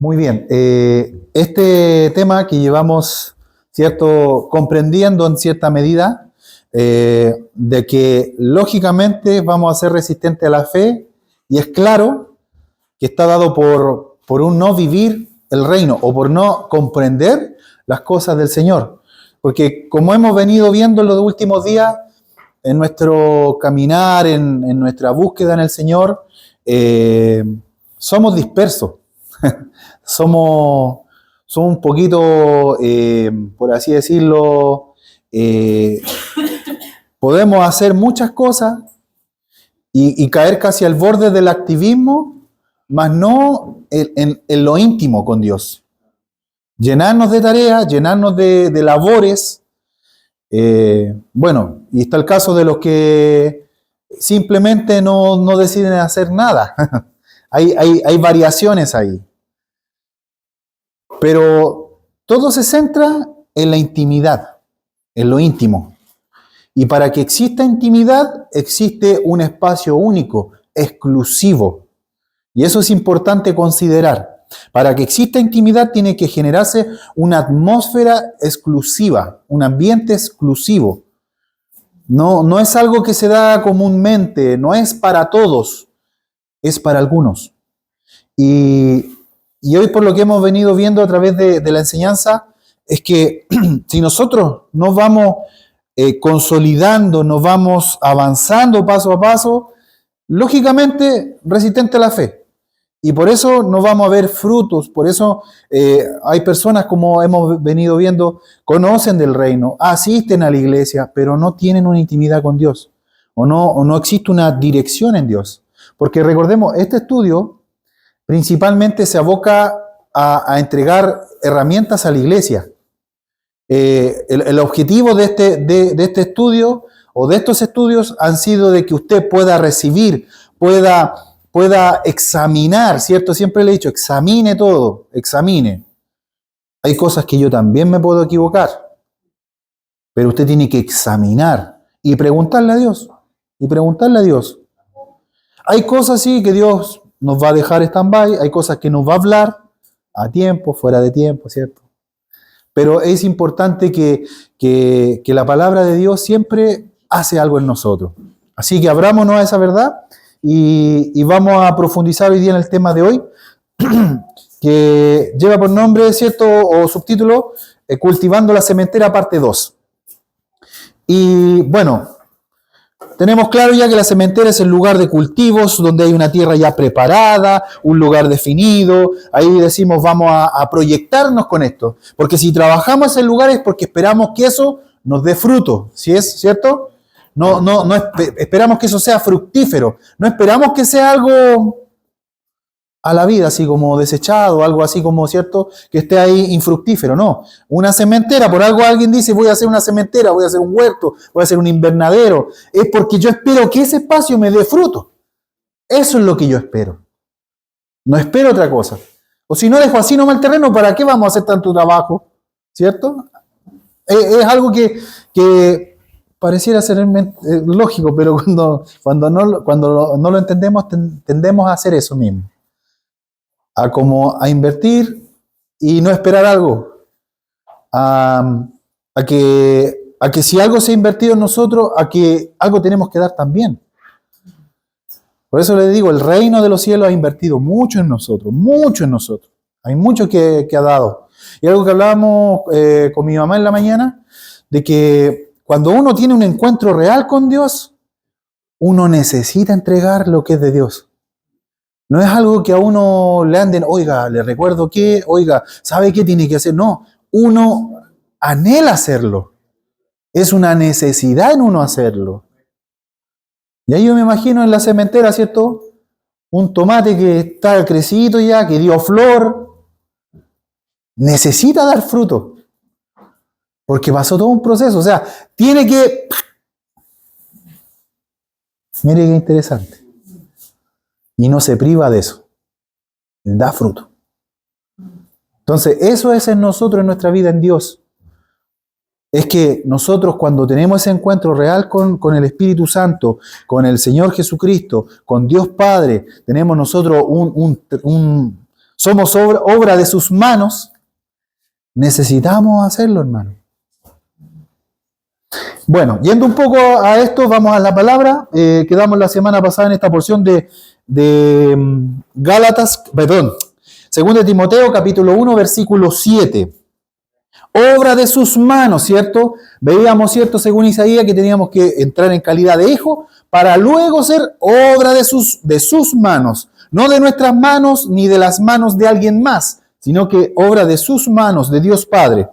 Muy bien. Este tema que llevamos, ¿cierto?, comprendiendo en cierta medida, de que lógicamente vamos a ser resistentes a la fe, y es claro que está dado por un no vivir el reino o por no comprender las cosas del Señor. Porque como hemos venido viendo en los últimos días, en nuestro caminar, en nuestra búsqueda en el Señor, somos dispersos. somos un poquito, por así decirlo, podemos hacer muchas cosas y caer casi al borde del activismo, mas no en lo íntimo con Dios. Llenarnos de tareas, llenarnos de labores. Bueno, y está el caso de los que simplemente no deciden hacer nada. hay variaciones ahí. Pero todo se centra en la intimidad, en lo íntimo. Y para que exista intimidad, existe un espacio único, exclusivo. Y eso es importante considerar. Para que exista intimidad tiene que generarse una atmósfera exclusiva, un ambiente exclusivo. No es algo que se da comúnmente, no es para todos, es para algunos. Y hoy, por lo que hemos venido viendo a través de la enseñanza, es que si nosotros nos vamos consolidando, nos vamos avanzando paso a paso, lógicamente resistente a la fe. Y por eso no vamos a ver frutos, por eso hay personas, como hemos venido viendo, conocen del reino, asisten a la iglesia, pero no tienen una intimidad con Dios, o no existe una dirección en Dios. Porque recordemos, este estudio principalmente se aboca a entregar herramientas a la iglesia. El objetivo de este estudio o de estos estudios han sido de que usted pueda recibir, pueda examinar, ¿cierto? Siempre le he dicho, examine todo, examine. Hay cosas que yo también me puedo equivocar, pero usted tiene que examinar y preguntarle a Dios, Hay cosas sí que Dios nos va a dejar stand-by, hay cosas que nos va a hablar a tiempo, fuera de tiempo, ¿cierto? Pero es importante que la palabra de Dios siempre hace algo en nosotros. Así que abrámonos a esa verdad y vamos a profundizar hoy día en el tema de hoy, que lleva por nombre, ¿cierto?, o subtítulo, Cultivando la Sementera, parte 2. Y bueno, tenemos claro ya que la sementera es el lugar de cultivos, donde hay una tierra ya preparada, un lugar definido. Ahí decimos, vamos a proyectarnos con esto. Porque si trabajamos en lugares es porque esperamos que eso nos dé fruto. ¿Sí es cierto? No esperamos que eso sea fructífero. No esperamos que sea algo a la vida, así como desechado, algo así como, ¿cierto?, que esté ahí infructífero. No, una sementera, por algo alguien dice, voy a hacer una sementera, voy a hacer un huerto, voy a hacer un invernadero, es porque yo espero que ese espacio me dé fruto. Eso es lo que yo espero. No espero otra cosa. O si no dejo así nomás el terreno, ¿para qué vamos a hacer tanto trabajo? ¿Cierto? Es algo que pareciera ser lógico, pero cuando no lo entendemos, tendemos a hacer eso mismo. A invertir y no esperar algo. A que si algo se ha invertido en nosotros, a que algo tenemos que dar también. Por eso les digo, el reino de los cielos ha invertido mucho en nosotros, mucho en nosotros. Hay mucho que ha dado. Y algo que hablábamos con mi mamá en la mañana, de que cuando uno tiene un encuentro real con Dios, uno necesita entregar lo que es de Dios. No es algo que a uno le anden, oiga, le recuerdo que, oiga, ¿sabe qué tiene que hacer? No, uno anhela hacerlo. Es una necesidad en uno hacerlo. Y ahí yo me imagino en la sementera, ¿cierto? Un tomate que está crecidito ya, que dio flor, necesita dar fruto. Porque pasó todo un proceso. O sea, tiene que... Mire qué interesante. Y no se priva de eso. Da fruto. Entonces, eso es en nosotros, en nuestra vida en Dios. Es que nosotros, cuando tenemos ese encuentro real con el Espíritu Santo, con el Señor Jesucristo, con Dios Padre, tenemos nosotros somos obra de sus manos, necesitamos hacerlo, hermano. Bueno, yendo un poco a esto, vamos a la palabra. Quedamos la semana pasada en esta porción de Gálatas, perdón, 2 Timoteo, capítulo 1, versículo 7. Obra de sus manos, ¿cierto? Veíamos, ¿cierto? Según Isaías, que teníamos que entrar en calidad de hijo para luego ser obra de sus manos. No de nuestras manos ni de las manos de alguien más, sino que obra de sus manos, de Dios Padre.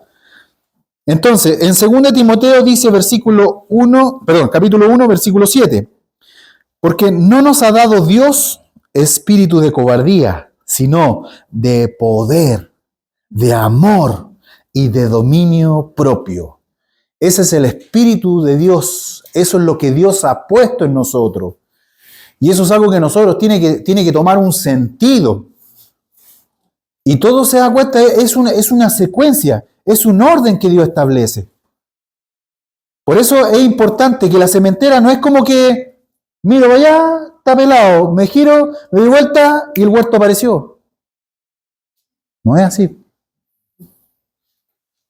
Entonces, en 2 Timoteo dice capítulo 1, versículo 7. Porque no nos ha dado Dios espíritu de cobardía, sino de poder, de amor y de dominio propio. Ese es el espíritu de Dios. Eso es lo que Dios ha puesto en nosotros. Y eso es algo que nosotros tiene que tomar un sentido. Y todo se da cuenta, es una secuencia, es un orden que Dios establece. Por eso es importante que la sementera no es como que, miro allá, está pelado, me giro, me doy vuelta y el huerto apareció. No es así.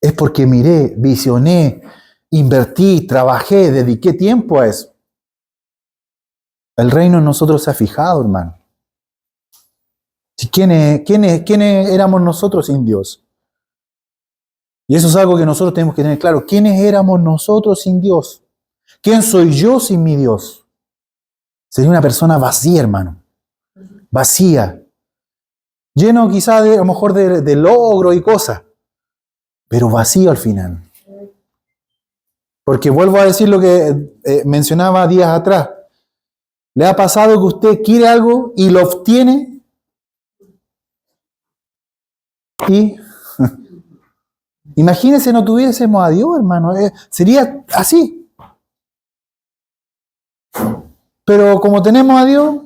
Es porque miré, visioné, invertí, trabajé, dediqué tiempo a eso. El reino en nosotros se ha fijado, hermano. ¿Quiénes éramos nosotros sin Dios? Y eso es algo que nosotros tenemos que tener claro. ¿Quiénes éramos nosotros sin Dios? ¿Quién soy yo sin mi Dios? Sería una persona vacía, hermano. Vacía. Lleno quizá a lo mejor de logro y cosas. Pero vacío al final. Porque vuelvo a decir lo que mencionaba días atrás. ¿Le ha pasado que usted quiere algo y lo obtiene? Y imagínese no tuviésemos a Dios, hermano. Sería así. Pero como tenemos a Dios,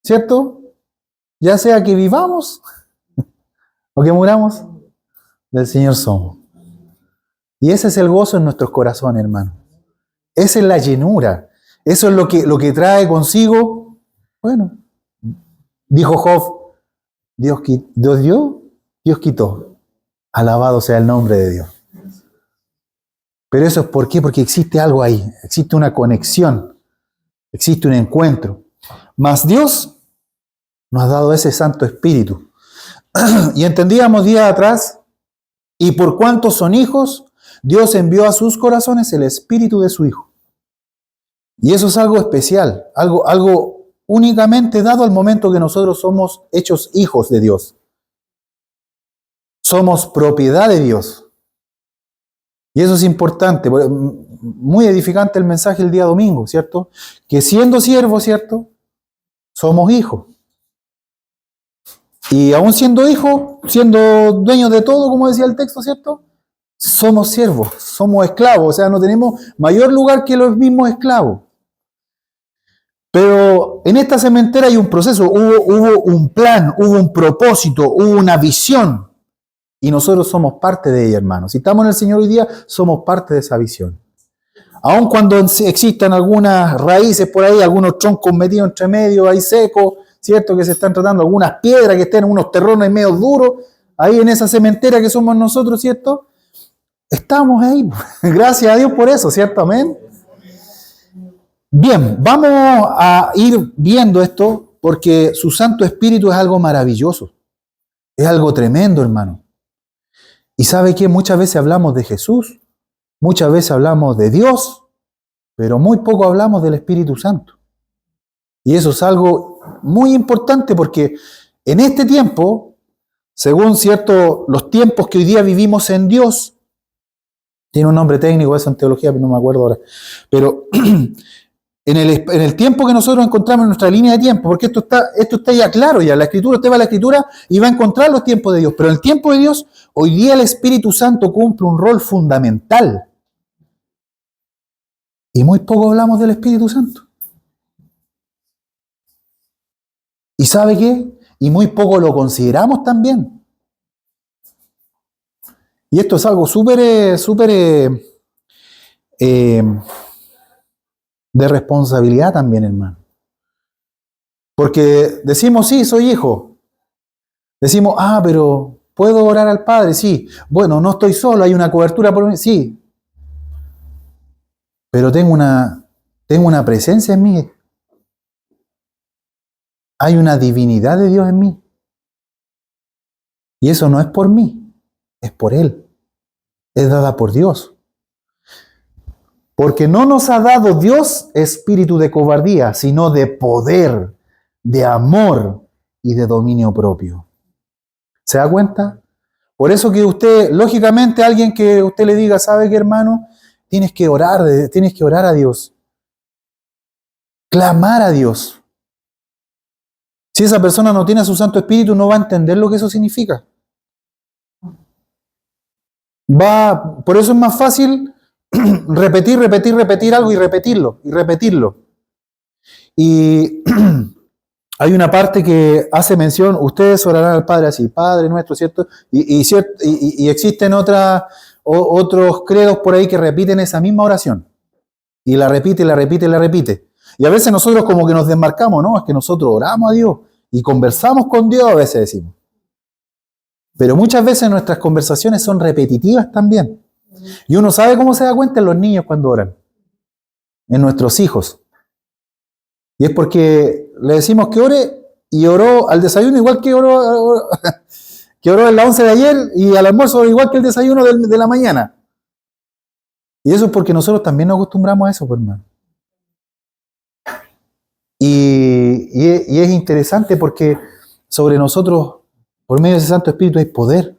¿cierto? Ya sea que vivamos o que muramos, del Señor somos. Y ese es el gozo en nuestros corazones, hermano. Esa es la llenura. Eso es lo que trae consigo. Bueno, dijo Job, Dios dio, Dios quitó. Alabado sea el nombre de Dios. Pero eso es ¿por qué? Porque existe algo ahí. Existe una conexión. Existe un encuentro. Mas Dios nos ha dado ese Santo Espíritu. Y entendíamos días atrás, y por cuanto son hijos, Dios envió a sus corazones el Espíritu de su Hijo. Y eso es algo especial, algo únicamente dado al momento que nosotros somos hechos hijos de Dios. Somos propiedad de Dios. Y eso es importante, muy edificante el mensaje el día domingo, ¿cierto? Que siendo siervos, ¿cierto? Somos hijos. Y aún siendo hijos, siendo dueños de todo, como decía el texto, ¿cierto? Somos siervos, somos esclavos, o sea, no tenemos mayor lugar que los mismos esclavos. Pero en esta cementera hay un proceso, hubo un plan, hubo un propósito, hubo una visión. Y nosotros somos parte de ella, hermanos. Si estamos en el Señor hoy día, somos parte de esa visión. Aun cuando existan algunas raíces por ahí, algunos troncos metidos entre medio, ahí secos, ¿cierto? Que se están tratando, algunas piedras que estén en unos terrenos medio duros, ahí en esa cementera que somos nosotros, ¿cierto? Estamos ahí. Gracias a Dios por eso, ¿cierto? Amén. Bien, vamos a ir viendo esto porque su Santo Espíritu es algo maravilloso. Es algo tremendo, hermano. Y ¿sabe qué? Muchas veces hablamos de Jesús, muchas veces hablamos de Dios, pero muy poco hablamos del Espíritu Santo. Y eso es algo muy importante porque en este tiempo, según cierto, los tiempos que hoy día vivimos en Dios, tiene un nombre técnico eso en teología, pero no me acuerdo ahora, pero en el tiempo que nosotros encontramos en nuestra línea de tiempo, porque esto está ya claro, ya la Escritura, usted va a la Escritura y va a encontrar los tiempos de Dios, pero en el tiempo de Dios, hoy día el Espíritu Santo cumple un rol fundamental. Y muy poco hablamos del Espíritu Santo. ¿Y sabe qué? Y muy poco lo consideramos también. Y esto es algo súper de responsabilidad también, hermano. Porque decimos, sí, soy hijo. Decimos, pero ¿puedo orar al Padre? Sí. Bueno, no estoy solo, hay una cobertura por mí. Sí. Pero tengo una presencia en mí. Hay una divinidad de Dios en mí. Y eso no es por mí, es por Él. Es dada por Dios. Porque no nos ha dado Dios espíritu de cobardía, sino de poder, de amor y de dominio propio. ¿Se da cuenta? Por eso que usted, lógicamente, alguien que usted le diga, ¿sabe qué, hermano? Tienes que orar a Dios. Clamar a Dios. Si esa persona no tiene a su Santo Espíritu, no va a entender lo que eso significa. Por eso es más fácil repetir algo y repetirlo. Y hay una parte que hace mención, ustedes orarán al Padre así, Padre nuestro, ¿cierto? Y existen otros credos por ahí que repiten esa misma oración. Y la repite. Y a veces nosotros como que nos desmarcamos, ¿no? Es que nosotros oramos a Dios y conversamos con Dios, a veces decimos. Pero muchas veces nuestras conversaciones son repetitivas también. Y uno sabe cómo se da cuenta en los niños cuando oran. En nuestros hijos. Y es porque le decimos que ore y oró al desayuno igual que oró en la 11 de ayer y al almuerzo igual que el desayuno de la mañana. Y eso es porque nosotros también nos acostumbramos a eso, pues, hermano. Y es interesante porque sobre nosotros, por medio de ese Santo Espíritu, hay poder.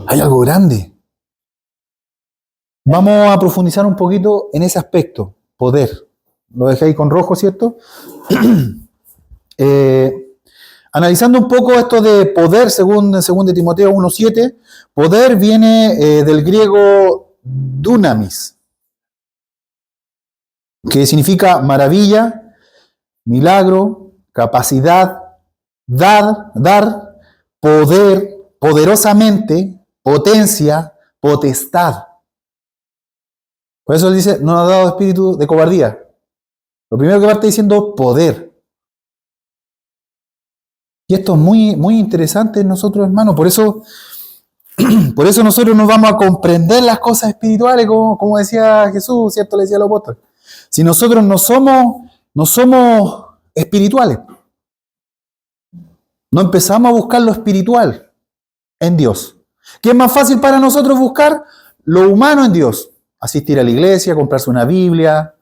Hay algo grande. Vamos a profundizar un poquito en ese aspecto, poder. Lo dejé ahí con rojo, ¿cierto? Analizando un poco esto de poder, según de Timoteo 1:7, poder viene del griego dunamis, que significa maravilla, milagro, capacidad, dar, poder, poderosamente, potencia, potestad. Por eso él dice, no nos ha dado espíritu de cobardía. Lo primero que parte diciendo, poder. Y esto es muy, muy interesante en nosotros, hermanos. Por eso nosotros nos vamos a comprender las cosas espirituales, como decía Jesús, ¿cierto? Le decía al apóstol. Si nosotros no somos espirituales, no empezamos a buscar lo espiritual en Dios. ¿Qué es más fácil para nosotros buscar? Lo humano en Dios. Asistir a la iglesia, comprarse una Biblia,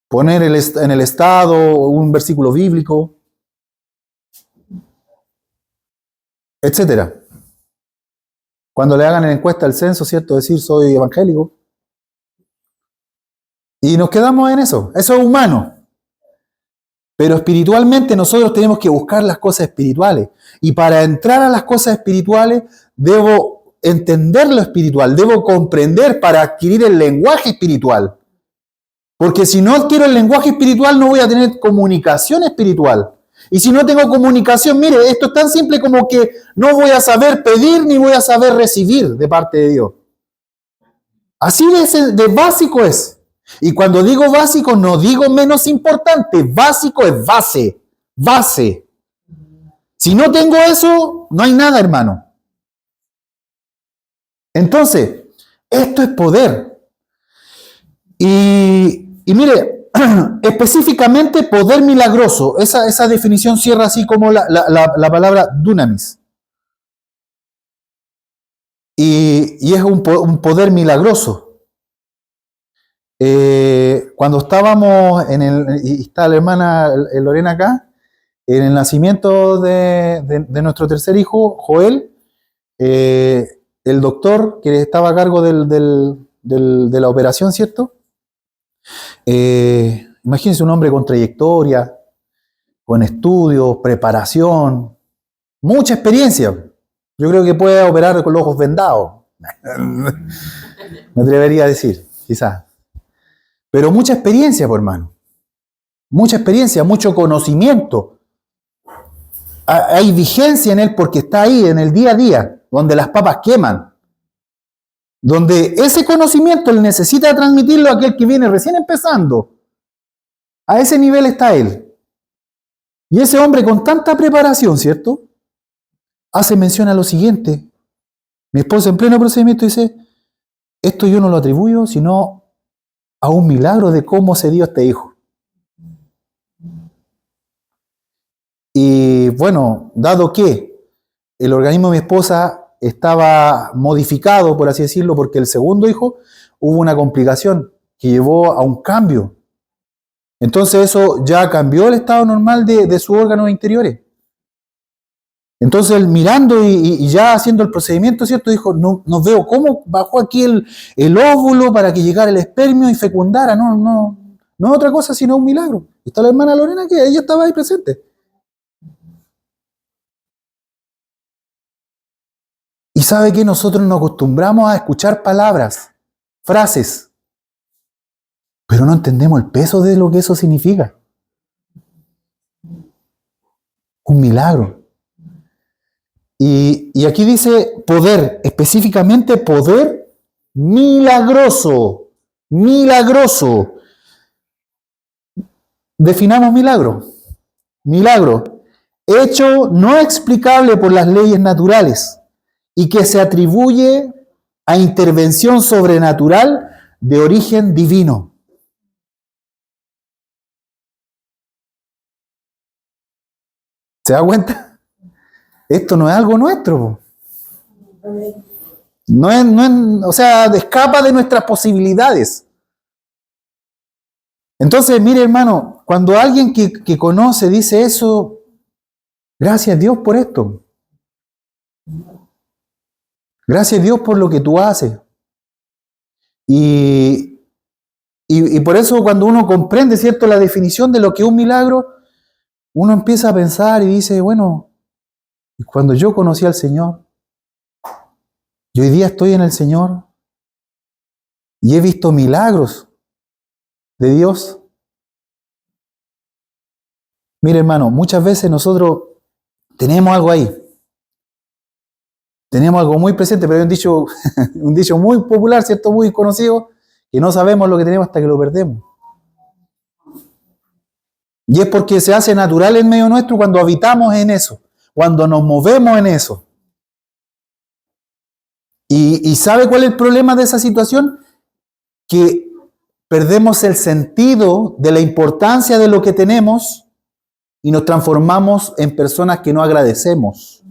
poner en el estado un versículo bíblico, etcétera. Cuando le hagan la encuesta al censo, ¿cierto? Decir soy evangélico. Y nos quedamos en eso. Eso es humano. Pero espiritualmente nosotros tenemos que buscar las cosas espirituales. Y para entrar a las cosas espirituales debo entender lo espiritual, debo comprender para adquirir el lenguaje espiritual. Porque si no adquiero el lenguaje espiritual no voy a tener comunicación espiritual. Y si no tengo comunicación, mire, esto es tan simple como que no voy a saber pedir ni voy a saber recibir de parte de Dios. Así de básico es. Y cuando digo básico, no digo menos importante. Básico es base. Base. Si no tengo eso, no hay nada, hermano. Entonces, esto es poder. Y mire, específicamente poder milagroso. Esa definición cierra así como la palabra dunamis. Y es un poder milagroso. Cuando estábamos y está la hermana Lorena acá, en el nacimiento de nuestro tercer hijo, Joel, el doctor que estaba a cargo de la operación, ¿cierto? Imagínense un hombre con trayectoria, con estudios, preparación, mucha experiencia. Yo creo que puede operar con los ojos vendados. Me atrevería a decir, quizás. Pero mucha experiencia, por hermano. Mucha experiencia, mucho conocimiento. Hay vigencia en él porque está ahí en el día a día, donde las papas queman. Donde ese conocimiento él necesita transmitirlo a aquel que viene recién empezando. A ese nivel está él. Y ese hombre con tanta preparación, ¿cierto? Hace mención a lo siguiente. Mi esposa en pleno procedimiento dice, esto yo no lo atribuyo, sino a un milagro de cómo se dio este hijo. Y bueno, dado que el organismo de mi esposa estaba modificado, por así decirlo, porque el segundo hijo hubo una complicación que llevó a un cambio. Entonces eso ya cambió el estado normal de sus órganos interiores. Entonces él mirando y ya haciendo el procedimiento, ¿cierto? Dijo, no veo cómo bajó aquí el óvulo para que llegara el espermio y fecundara. No es otra cosa sino un milagro. Está la hermana Lorena que ella estaba ahí presente. Y sabe que nosotros nos acostumbramos a escuchar palabras, frases, pero no entendemos el peso de lo que eso significa. Un milagro. Y aquí dice poder, específicamente poder milagroso. Milagroso. Definamos milagro. Milagro. Hecho no explicable por las leyes naturales y que se atribuye a intervención sobrenatural de origen divino. ¿Se da cuenta? Esto no es algo nuestro. No es, o sea, escapa de nuestras posibilidades. Entonces, mire hermano, cuando alguien que conoce dice eso, gracias a Dios por esto. Gracias a Dios por lo que tú haces. Y por eso cuando uno comprende, ¿cierto?, la definición de lo que es un milagro, uno empieza a pensar y dice, bueno, cuando yo conocí al Señor, y hoy día estoy en el Señor, y he visto milagros de Dios. Mire hermano, muchas veces nosotros tenemos algo ahí. Tenemos algo muy presente, pero hay un dicho muy popular, ¿cierto?, muy conocido, que no sabemos lo que tenemos hasta que lo perdemos. Y es porque se hace natural en medio nuestro cuando habitamos en eso, cuando nos movemos en eso. ¿Y sabe cuál es el problema de esa situación? Que perdemos el sentido de la importancia de lo que tenemos y nos transformamos en personas que no agradecemos.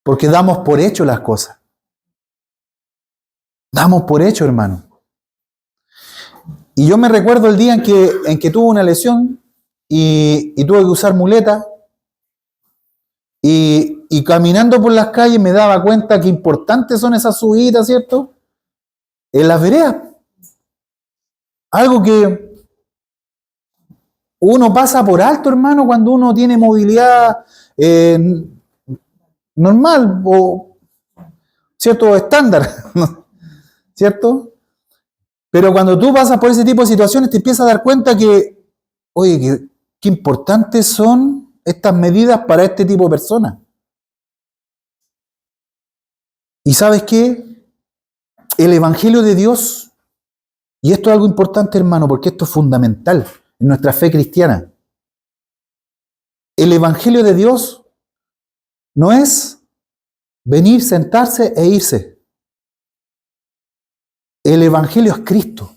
Porque damos por hecho las cosas. Damos por hecho, hermano. Y yo me recuerdo el día en que tuve una lesión y tuve que usar muleta. Y caminando por las calles me daba cuenta que importantes son esas subidas, ¿cierto? En las veredas. Algo que uno pasa por alto, hermano, cuando uno tiene movilidad normal o, ¿cierto?, estándar, ¿cierto? Pero cuando tú pasas por ese tipo de situaciones te empiezas a dar cuenta que, oye, qué importantes son estas medidas para este tipo de personas. ¿Y sabes qué? El Evangelio de Dios, y esto es algo importante, hermano, porque esto es fundamental en nuestra fe cristiana. El Evangelio de Dios no es venir, sentarse e irse. El Evangelio es Cristo.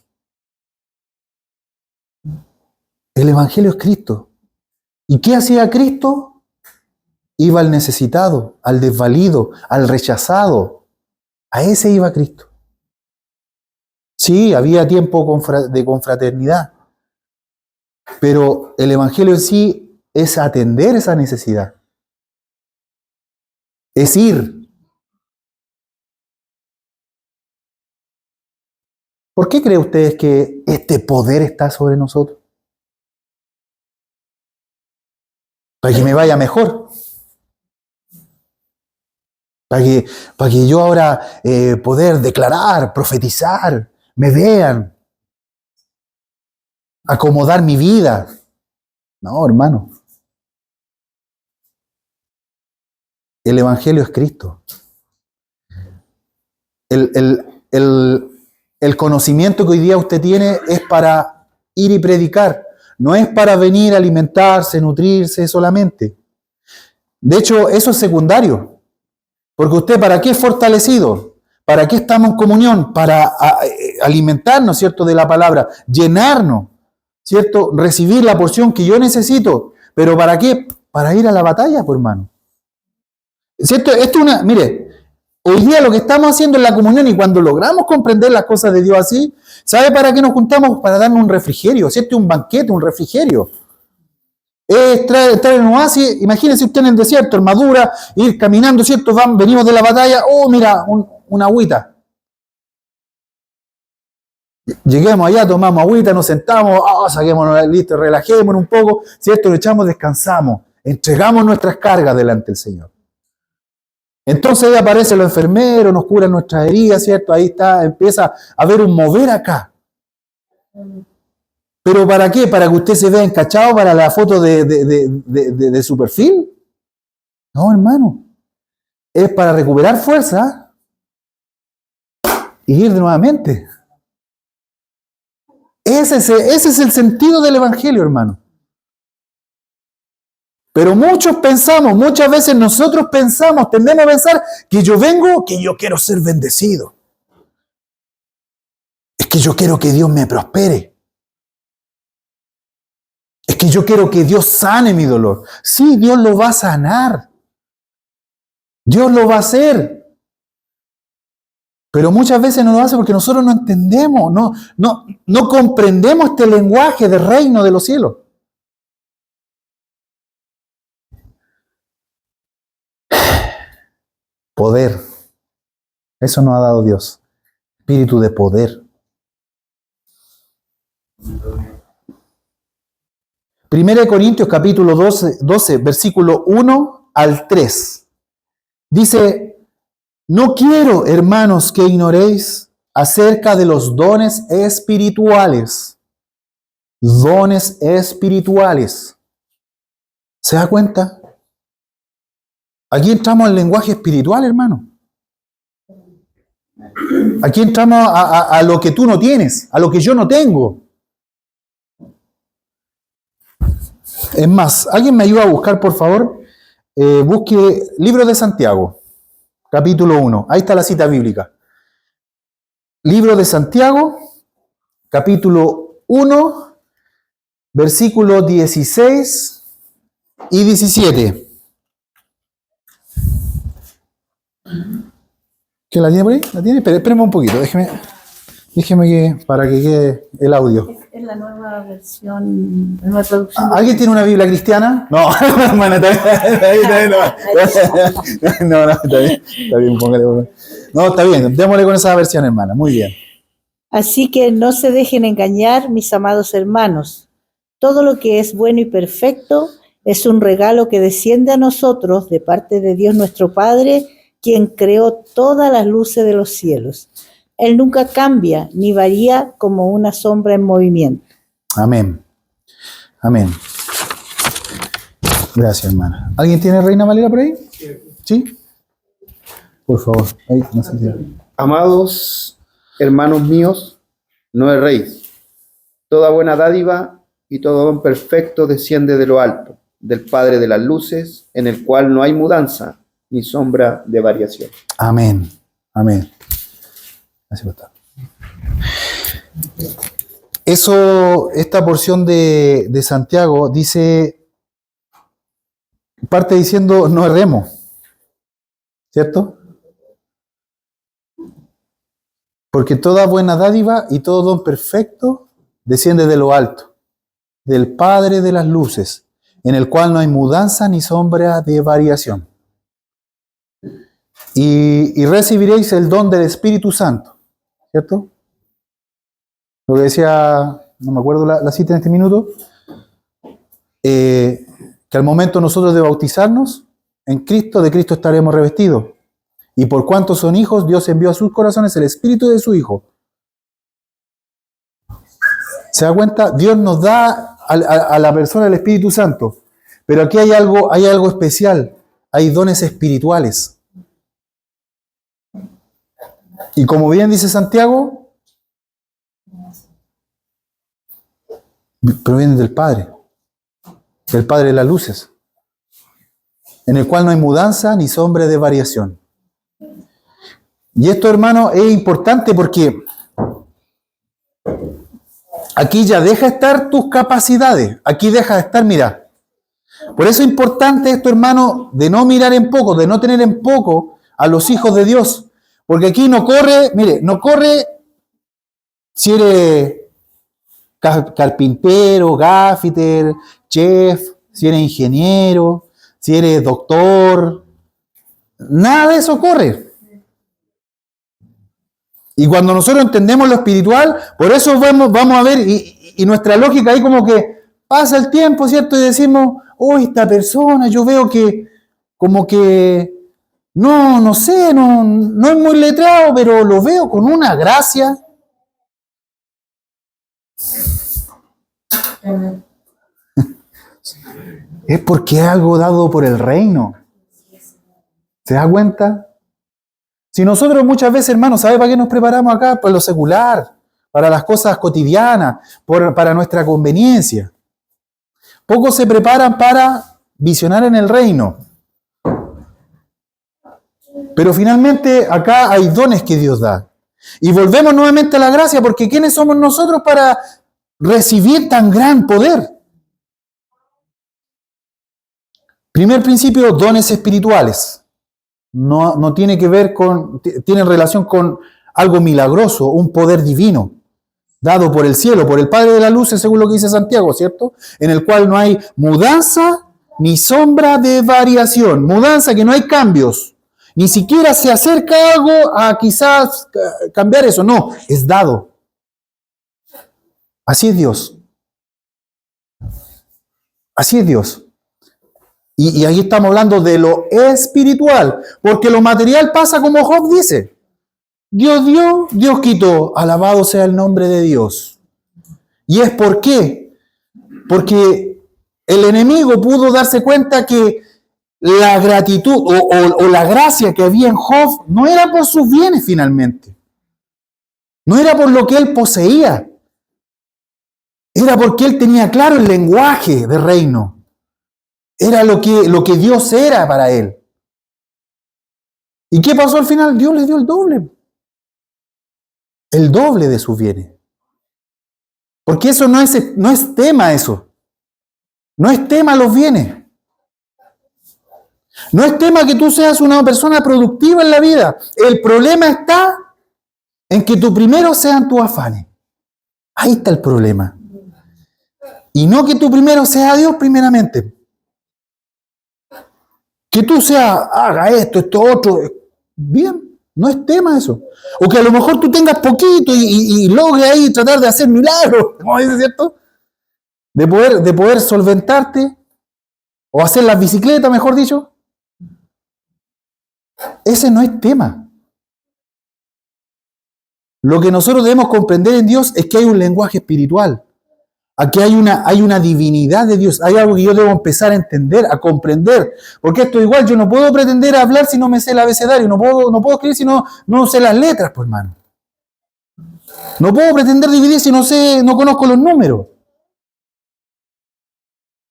El Evangelio es Cristo. ¿Y qué hacía Cristo? Iba al necesitado, al desvalido, al rechazado. A ese iba Cristo. Sí, había tiempo de confraternidad, pero el Evangelio en sí es atender esa necesidad. Es ir. ¿Por qué creen ustedes que este poder está sobre nosotros? Para que me vaya mejor. Para que yo ahora poder declarar, profetizar, me vean, acomodar mi vida. No, hermano. El Evangelio es Cristo. El conocimiento que hoy día usted tiene es para ir y predicar. no es para venir a alimentarse, nutrirse solamente. De hecho, eso es secundario. Porque usted, ¿para qué es fortalecido? ¿Para qué estamos en comunión? Para alimentarnos, ¿cierto?, de la palabra, llenarnos, ¿cierto?, recibir la porción que yo necesito. ¿Pero para qué? Para ir a la batalla, pues, hermano. ¿Cierto? Esto es una, mire, hoy día lo que estamos haciendo en la comunión y cuando logramos comprender las cosas de Dios así, ¿sabe para qué nos juntamos? Para darnos un refrigerio, ¿cierto? Un banquete, un refrigerio. Traer un oasis, imagínense usted en el desierto, armadura, ir caminando, ¿cierto? Venimos de la batalla, oh, mira, una agüita. Lleguemos allá, tomamos agüita, nos sentamos, saquémonos, listo, relajémonos un poco, ¿cierto? Nos echamos, descansamos, entregamos nuestras cargas delante del Señor. Entonces ahí aparecen los enfermeros, nos curan nuestras heridas, ¿cierto? Ahí está, empieza a haber un mover acá. ¿Pero para qué? ¿Para que usted se vea encachado para la foto de su perfil? No, hermano. Es para recuperar fuerza y ir nuevamente. Ese es el sentido del Evangelio, hermano. Pero muchas veces nosotros pensamos, tendemos a pensar que yo vengo, que yo quiero ser bendecido. Es que yo quiero que Dios me prospere. Es que yo quiero que Dios sane mi dolor. Sí, Dios lo va a sanar. Dios lo va a hacer. Pero muchas veces no lo hace porque nosotros no entendemos, no comprendemos este lenguaje del reino de los cielos. Poder. Eso nos ha dado Dios. Espíritu de poder. 1 Corintios capítulo 12, versículo 1 al 3. Dice, no quiero, hermanos, que ignoréis acerca de los dones espirituales. Dones espirituales. ¿Se da cuenta? Aquí entramos al lenguaje espiritual, hermano. Aquí entramos a lo que tú no tienes, a lo que yo no tengo. Es más, ¿alguien me ayuda a buscar, por favor? Busque Libro de Santiago, capítulo 1. Ahí está la cita bíblica. Libro de Santiago, capítulo 1, versículos 16 y 17. ¿Quién la tiene por ahí? ¿La tiene? Espérame un poquito, déjeme que, para que quede el audio. Es la nueva versión, la nueva traducción. ¿Alguien tiene una Biblia cristiana? No, hermano, está bien. No, está bien, póngale. No, está bien, démosle con esa versión, hermana, muy bien. Así que no se dejen engañar, mis amados hermanos. Todo lo que es bueno y perfecto es un regalo que desciende a nosotros de parte de Dios nuestro Padre, quien creó todas las luces de los cielos. Él nunca cambia ni varía como una sombra en movimiento. Amén. Amén. Gracias, hermana. ¿Alguien tiene Reina Valera por ahí? ¿Sí? Por favor. Ahí, no sé si... Amados hermanos míos, no erréis. Toda buena dádiva y todo don perfecto desciende de lo alto, del Padre de las luces, en el cual no hay mudanza ni sombra de variación. Amén. Amén. Gracias, pastor. Esta porción de Santiago dice, parte diciendo, no erremos, ¿cierto? Porque toda buena dádiva y todo don perfecto desciende de lo alto, del Padre de las luces, en el cual no hay mudanza ni sombra de variación. Y recibiréis el don del Espíritu Santo, ¿cierto? Lo que decía, no me acuerdo la cita en este minuto, que al momento nosotros de bautizarnos en Cristo, de Cristo estaremos revestidos. Y por cuanto son hijos, Dios envió a sus corazones el Espíritu de su Hijo. ¿Se da cuenta? Dios nos da a la persona el Espíritu Santo. Pero aquí hay algo especial. Hay dones espirituales. Y como bien dice Santiago, provienen del Padre de las luces, en el cual no hay mudanza ni sombra de variación. Y esto, hermano, es importante porque aquí ya deja de estar tus capacidades, aquí deja de estar, mira. Por eso es importante esto, hermano, de no mirar en poco, de no tener en poco a los hijos de Dios. Porque aquí no corre, mire, no corre si eres carpintero, gaffiter, chef, si eres ingeniero, si eres doctor. Nada de eso corre. Y cuando nosotros entendemos lo espiritual, por eso vamos a ver, y nuestra lógica ahí como que pasa el tiempo, ¿cierto? Y decimos, oh, esta persona, yo veo que como que, no sé, no es muy letrado, pero lo veo con una gracia. Es porque es algo dado por el reino. ¿Se da cuenta? Si nosotros muchas veces, hermanos, ¿sabe para qué nos preparamos acá? Para lo secular, para las cosas cotidianas, para nuestra conveniencia. Pocos se preparan para visionar en el reino. Pero finalmente acá hay dones que Dios da. Y volvemos nuevamente a la gracia, porque ¿quiénes somos nosotros para recibir tan gran poder? Primer principio, dones espirituales. No tiene que ver tiene relación con algo milagroso, un poder divino, dado por el cielo, por el Padre de la luz, según lo que dice Santiago, ¿cierto? En el cual no hay mudanza ni sombra de variación. Mudanza, que no hay cambios. Ni siquiera se acerca algo a quizás cambiar eso. No, es dado. Así es Dios. Así es Dios. Y ahí estamos hablando de lo espiritual, porque lo material pasa como Job dice. Dios dio, Dios quitó, alabado sea el nombre de Dios. ¿Y es por qué? Porque el enemigo pudo darse cuenta que la gratitud o la gracia que había en Job no era por sus bienes finalmente. No era por lo que él poseía. Era porque él tenía claro el lenguaje de reino. Era lo que Dios era para él. ¿Y qué pasó al final? Dios le dio el doble. El doble de sus bienes. Porque eso no es tema eso. No es tema los bienes. No es tema que tú seas una persona productiva en la vida. El problema está en que tu primero sean tus afanes. Ahí está el problema. Y no que tu primero sea Dios primeramente. Que tú haga esto otro. Bien, no es tema eso. O que a lo mejor tú tengas poquito y logres ahí tratar de hacer milagros, ¿cómo dice, cierto? De poder solventarte, o hacer las bicicletas, mejor dicho. Ese no es tema. Lo que nosotros debemos comprender en Dios es que hay un lenguaje espiritual. Aquí hay una divinidad de Dios. Hay algo que yo debo empezar a entender, a comprender. Porque esto igual, yo no puedo pretender hablar si no me sé el abecedario. No puedo escribir si no sé las letras, pues hermano. No puedo pretender dividir si no conozco los números.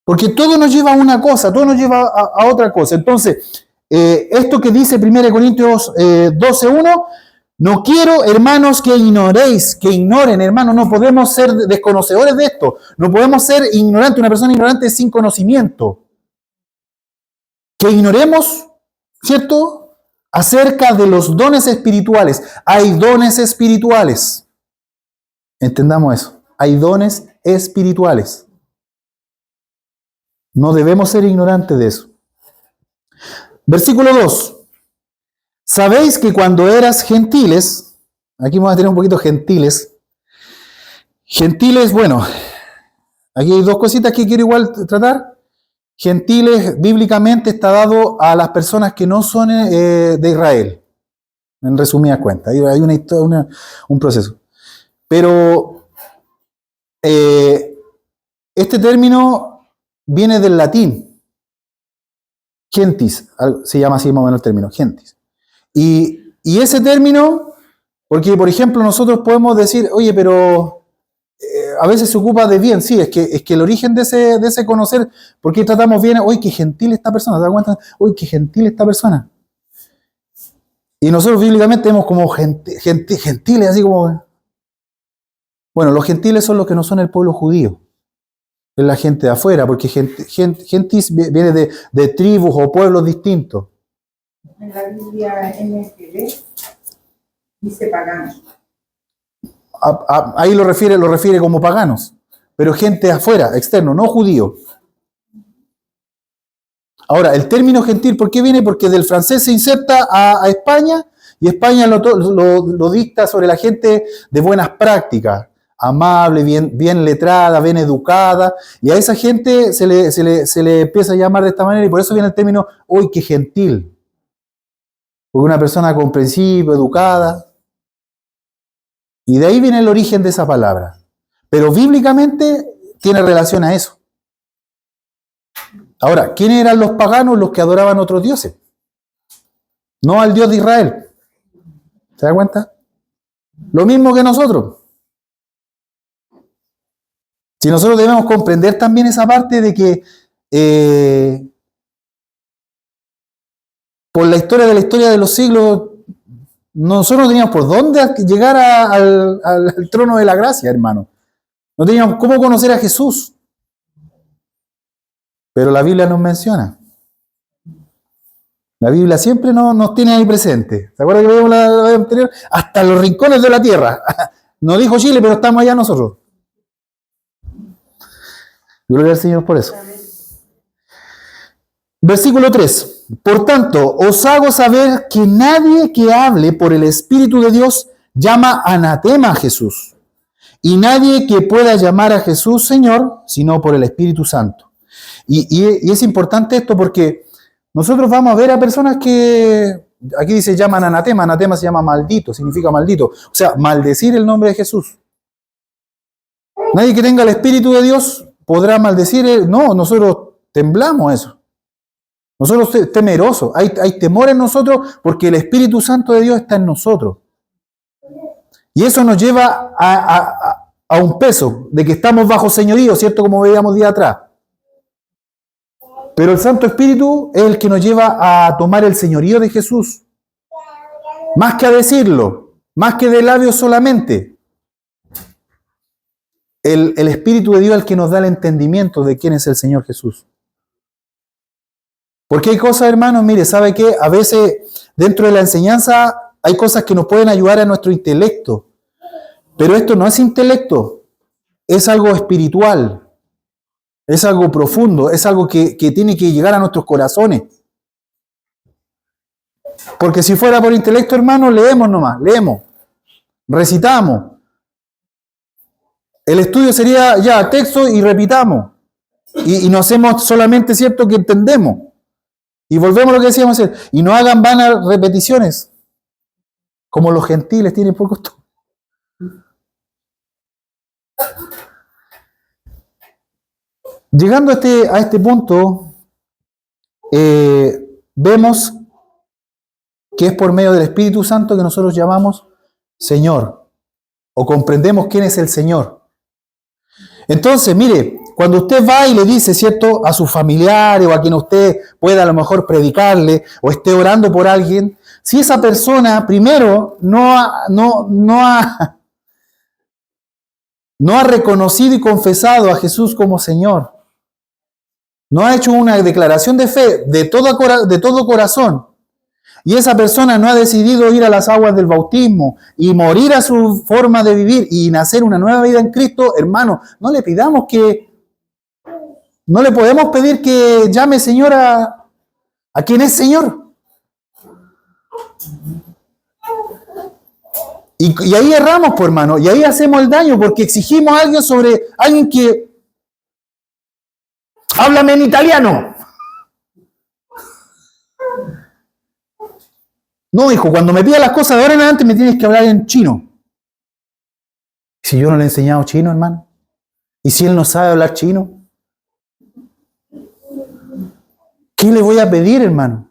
Porque todo nos lleva a una cosa, todo nos lleva a otra cosa. Entonces, esto que dice 1 Corintios 12:1, no quiero, hermanos, que ignoren, hermanos, no podemos ser desconocedores de esto, no podemos ser ignorantes, una persona ignorante sin conocimiento. Que ignoremos, ¿cierto?, acerca de los dones espirituales. Hay dones espirituales. Entendamos eso. Hay dones espirituales. No debemos ser ignorantes de eso. Versículo 2. Sabéis que cuando eras gentiles, aquí vamos a tener un poquito gentiles. Gentiles, bueno, aquí hay dos cositas que quiero igual tratar. Gentiles, bíblicamente, está dado a las personas que no son de Israel. En resumidas cuentas, hay una historia, un proceso. Pero este término viene del latín. Gentis, se llama así más o menos el término, gentis. Y ese término, porque por ejemplo nosotros podemos decir, oye, pero a veces se ocupa de bien, sí, es que el origen de ese conocer, ¿por qué tratamos bien? Uy, qué gentil esta persona, ¿te das cuenta? Uy, qué gentil esta persona. Y nosotros bíblicamente vemos como gentiles, así como... Bueno, los gentiles son los que no son el pueblo judío. Es la gente de afuera, porque gentis viene de tribus o pueblos distintos. En la Biblia NTV dice paganos. Ahí lo refiere como paganos, pero gente de afuera, externo, no judío. Ahora, el término gentil, ¿por qué viene? Porque del francés se inserta a España y España lo dicta sobre la gente de buenas prácticas, amable, bien letrada, bien educada, y a esa gente se le empieza a llamar de esta manera y por eso viene el término, ¡uy, qué gentil! Porque una persona comprensiva, educada, y de ahí viene el origen de esa palabra. Pero bíblicamente tiene relación a eso. Ahora, ¿quiénes eran los paganos? Los que adoraban a otros dioses. No al Dios de Israel. ¿Se da cuenta? Lo mismo que nosotros. Si nosotros debemos comprender también esa parte de que por la historia de los siglos, nosotros no teníamos por dónde llegar al trono de la gracia, hermano. No teníamos cómo conocer a Jesús. Pero la Biblia nos menciona. La Biblia siempre nos tiene ahí presente. ¿Se acuerdan que vimos la vez anterior? Hasta los rincones de la tierra. No dijo Chile, pero estamos allá nosotros. Gloria al Señor por eso. Versículo 3. Por tanto, os hago saber que nadie que hable por el Espíritu de Dios llama anatema a Jesús. Y nadie que pueda llamar a Jesús Señor, sino por el Espíritu Santo. Y es importante esto porque nosotros vamos a ver a personas que, aquí dice llaman anatema, anatema se llama maldito, significa maldito. O sea, maldecir el nombre de Jesús. Nadie que tenga el Espíritu de Dios podrá maldecir, no, nosotros temblamos eso. Nosotros temerosos, hay temor en nosotros porque el Espíritu Santo de Dios está en nosotros. Y eso nos lleva a un peso de que estamos bajo señorío, ¿cierto? Como veíamos día atrás. Pero el Santo Espíritu es el que nos lleva a tomar el señorío de Jesús. Más que a decirlo, más que de labios solamente. El Espíritu de Dios es el que nos da el entendimiento de quién es el Señor Jesús. Porque hay cosas, hermanos, mire, ¿sabe qué? A veces dentro de la enseñanza hay cosas que nos pueden ayudar a nuestro intelecto. Pero esto no es intelecto, es algo espiritual. Es algo profundo, es algo que tiene que llegar a nuestros corazones. Porque si fuera por intelecto, hermano, leemos nomás, leemos, recitamos. El estudio sería ya texto y repitamos. Y no hacemos solamente cierto que entendemos. Y volvemos a lo que decíamos hacer. Y no hagan vanas repeticiones, como los gentiles tienen por costumbre. Llegando a este punto, vemos que es por medio del Espíritu Santo que nosotros llamamos Señor, o comprendemos quién es el Señor. Entonces, mire, cuando usted va y le dice, ¿cierto?, a sus familiares o a quien usted pueda a lo mejor predicarle o esté orando por alguien, si esa persona primero no ha reconocido y confesado a Jesús como Señor, no ha hecho una declaración de fe de todo corazón, y esa persona no ha decidido ir a las aguas del bautismo y morir a su forma de vivir y nacer una nueva vida en Cristo, hermano, no le podemos pedir que llame Señor a quien es Señor. Y ahí erramos, pues, hermano, y ahí hacemos el daño porque exigimos a alguien que háblame en italiano. No, hijo, cuando me pidas las cosas de ahora en adelante me tienes que hablar en chino. Si yo no le he enseñado chino, hermano, y si él no sabe hablar chino, ¿qué le voy a pedir, hermano?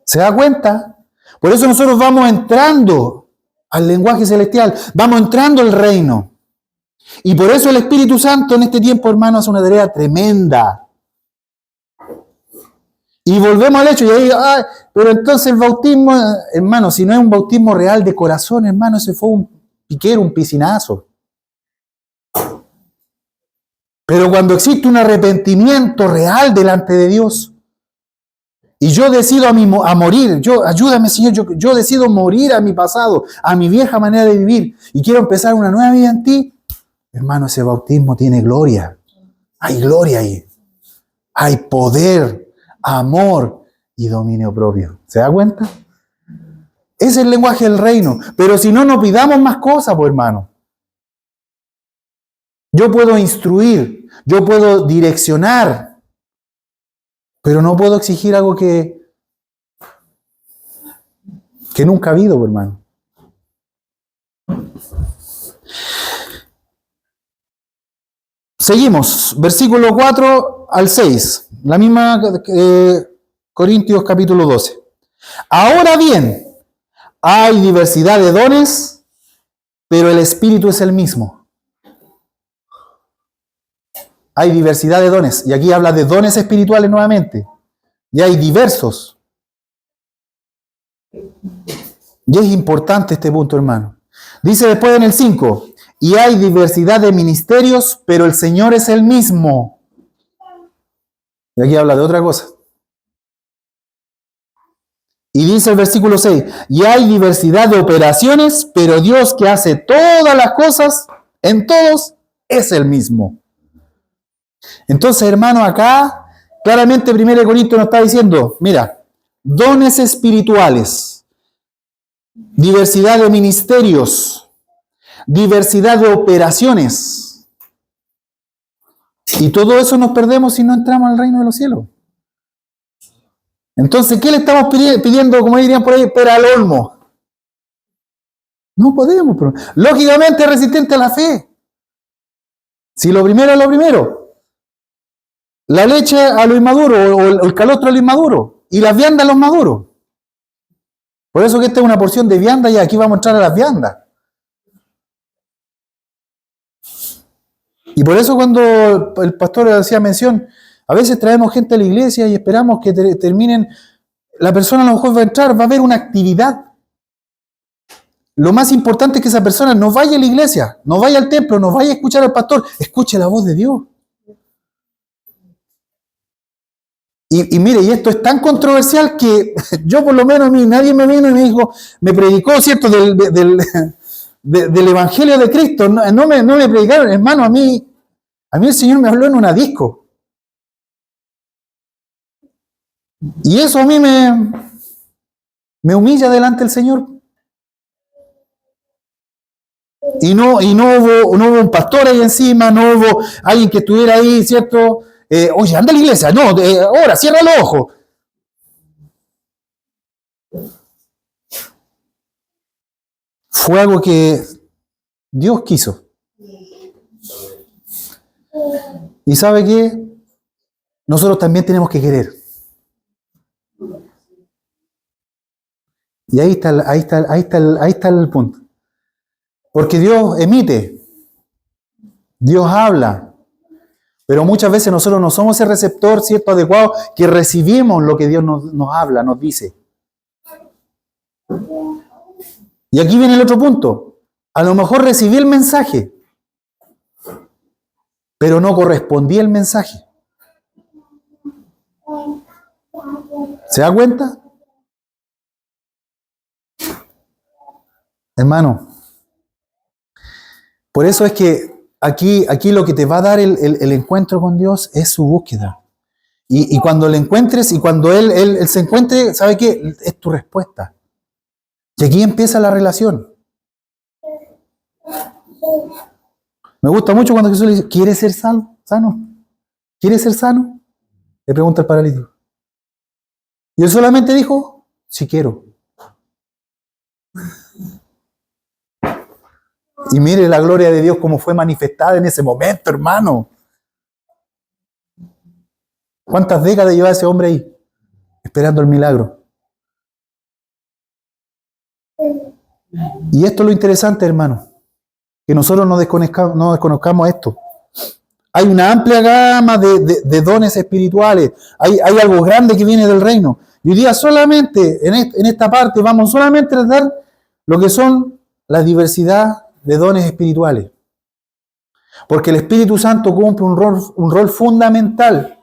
¿Se da cuenta? Por eso nosotros vamos entrando al lenguaje celestial. Vamos entrando al reino. Y por eso el Espíritu Santo en este tiempo, hermano, hace una tarea tremenda. Y volvemos al hecho, y ahí, pero entonces el bautismo, hermano, si no es un bautismo real de corazón, hermano, ese fue un piquero, un piscinazo. Pero cuando existe un arrepentimiento real delante de Dios, y yo decido a morir, ayúdame Señor, yo decido morir a mi pasado, a mi vieja manera de vivir, y quiero empezar una nueva vida en ti, hermano, ese bautismo tiene gloria. Hay gloria ahí. Hay poder, amor y dominio propio. ¿Se da cuenta? Ese es el lenguaje del reino. Pero si no, no pidamos más cosas, pues hermano. Yo puedo instruir, yo puedo direccionar, pero no puedo exigir algo que nunca ha habido, pues, hermano. Seguimos, versículo 4 al 6, la misma Corintios capítulo 12. Ahora bien, hay diversidad de dones, pero el Espíritu es el mismo. Hay diversidad de dones, y aquí habla de dones espirituales nuevamente, y hay diversos. Y es importante este punto, hermano. Dice después en el 5, y hay diversidad de ministerios, pero el Señor es el mismo. Y aquí habla de otra cosa. Y dice el versículo 6, y hay diversidad de operaciones, pero Dios que hace todas las cosas en todos es el mismo. Entonces, hermano, acá claramente 1 Corintios nos está diciendo, mira, dones espirituales, diversidad de ministerios, diversidad de operaciones. Y todo eso nos perdemos si no entramos al reino de los cielos. Entonces, ¿qué le estamos pidiendo, como dirían por ahí, pera al olmo? No podemos, pero lógicamente es resistente a la fe. Si lo primero es lo primero. La leche a lo inmaduro, o el calostro a lo inmaduro, y las viandas a los maduros. Por eso que esta es una porción de vianda y aquí vamos a entrar a las viandas. Y por eso cuando el pastor hacía mención, a veces traemos gente a la iglesia y esperamos que terminen, la persona a lo mejor va a entrar, va a haber una actividad. Lo más importante es que esa persona no vaya a la iglesia, no vaya al templo, no vaya a escuchar al pastor, escuche la voz de Dios. Y mire, y esto es tan controversial que yo por lo menos a mí, nadie me vino y me dijo, me predicó, ¿cierto?, del Evangelio de Cristo. No me predicaron, hermano, a mí el Señor me habló en una disco. Y eso a mí me humilla delante del Señor. Y no hubo un pastor ahí encima, no hubo alguien que estuviera ahí, ¿cierto? Oye, anda a la iglesia, no, ahora, cierra los ojos. Fue algo que Dios quiso. ¿Y sabe qué? Nosotros también tenemos que querer. Y ahí está el punto. Porque Dios emite, Dios habla, pero muchas veces nosotros no somos el receptor, ¿cierto?, adecuado, que recibimos lo que Dios nos habla, nos dice. Y aquí viene el otro punto. A lo mejor recibí el mensaje, pero no correspondía el mensaje. ¿Se da cuenta? Hermano, por eso es que aquí lo que te va a dar el encuentro con Dios es su búsqueda. Y cuando le encuentres y cuando Él se encuentre, ¿sabe qué? Es tu respuesta. Y aquí empieza la relación. Me gusta mucho cuando Jesús le dice, ¿quieres ser sano? ¿Quieres ser sano? Le pregunta el paralítico. Y él solamente dijo, sí quiero. Y mire la gloria de Dios como fue manifestada en ese momento, hermano. ¿Cuántas décadas lleva ese hombre ahí? Esperando el milagro. Y esto es lo interesante, hermano, que nosotros no desconozcamos esto. Hay una amplia gama de dones espirituales. Hay algo grande que viene del reino. Y hoy día solamente, en esta parte, vamos solamente a tratar lo que son la diversidad de dones espirituales. Porque el Espíritu Santo cumple un rol fundamental.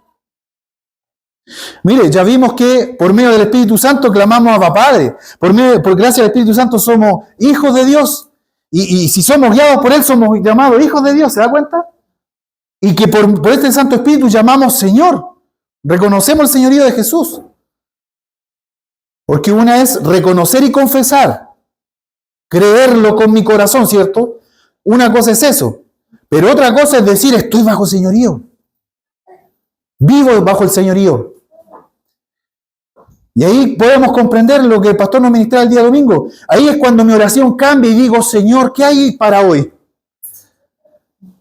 Mire, ya vimos que por medio del Espíritu Santo clamamos a Abba Padre. Por gracia del Espíritu Santo somos hijos de Dios. Y si somos guiados por Él, somos llamados hijos de Dios. ¿Se da cuenta? Y que por este Santo Espíritu llamamos Señor. Reconocemos el señorío de Jesús. Porque una es reconocer y confesar. Creerlo con mi corazón, ¿cierto? Una cosa es eso. Pero otra cosa es decir, estoy bajo señorío. Vivo bajo el señorío. Y ahí podemos comprender lo que el pastor nos ministraba el día domingo. Ahí es cuando mi oración cambia y digo, Señor, ¿qué hay para hoy?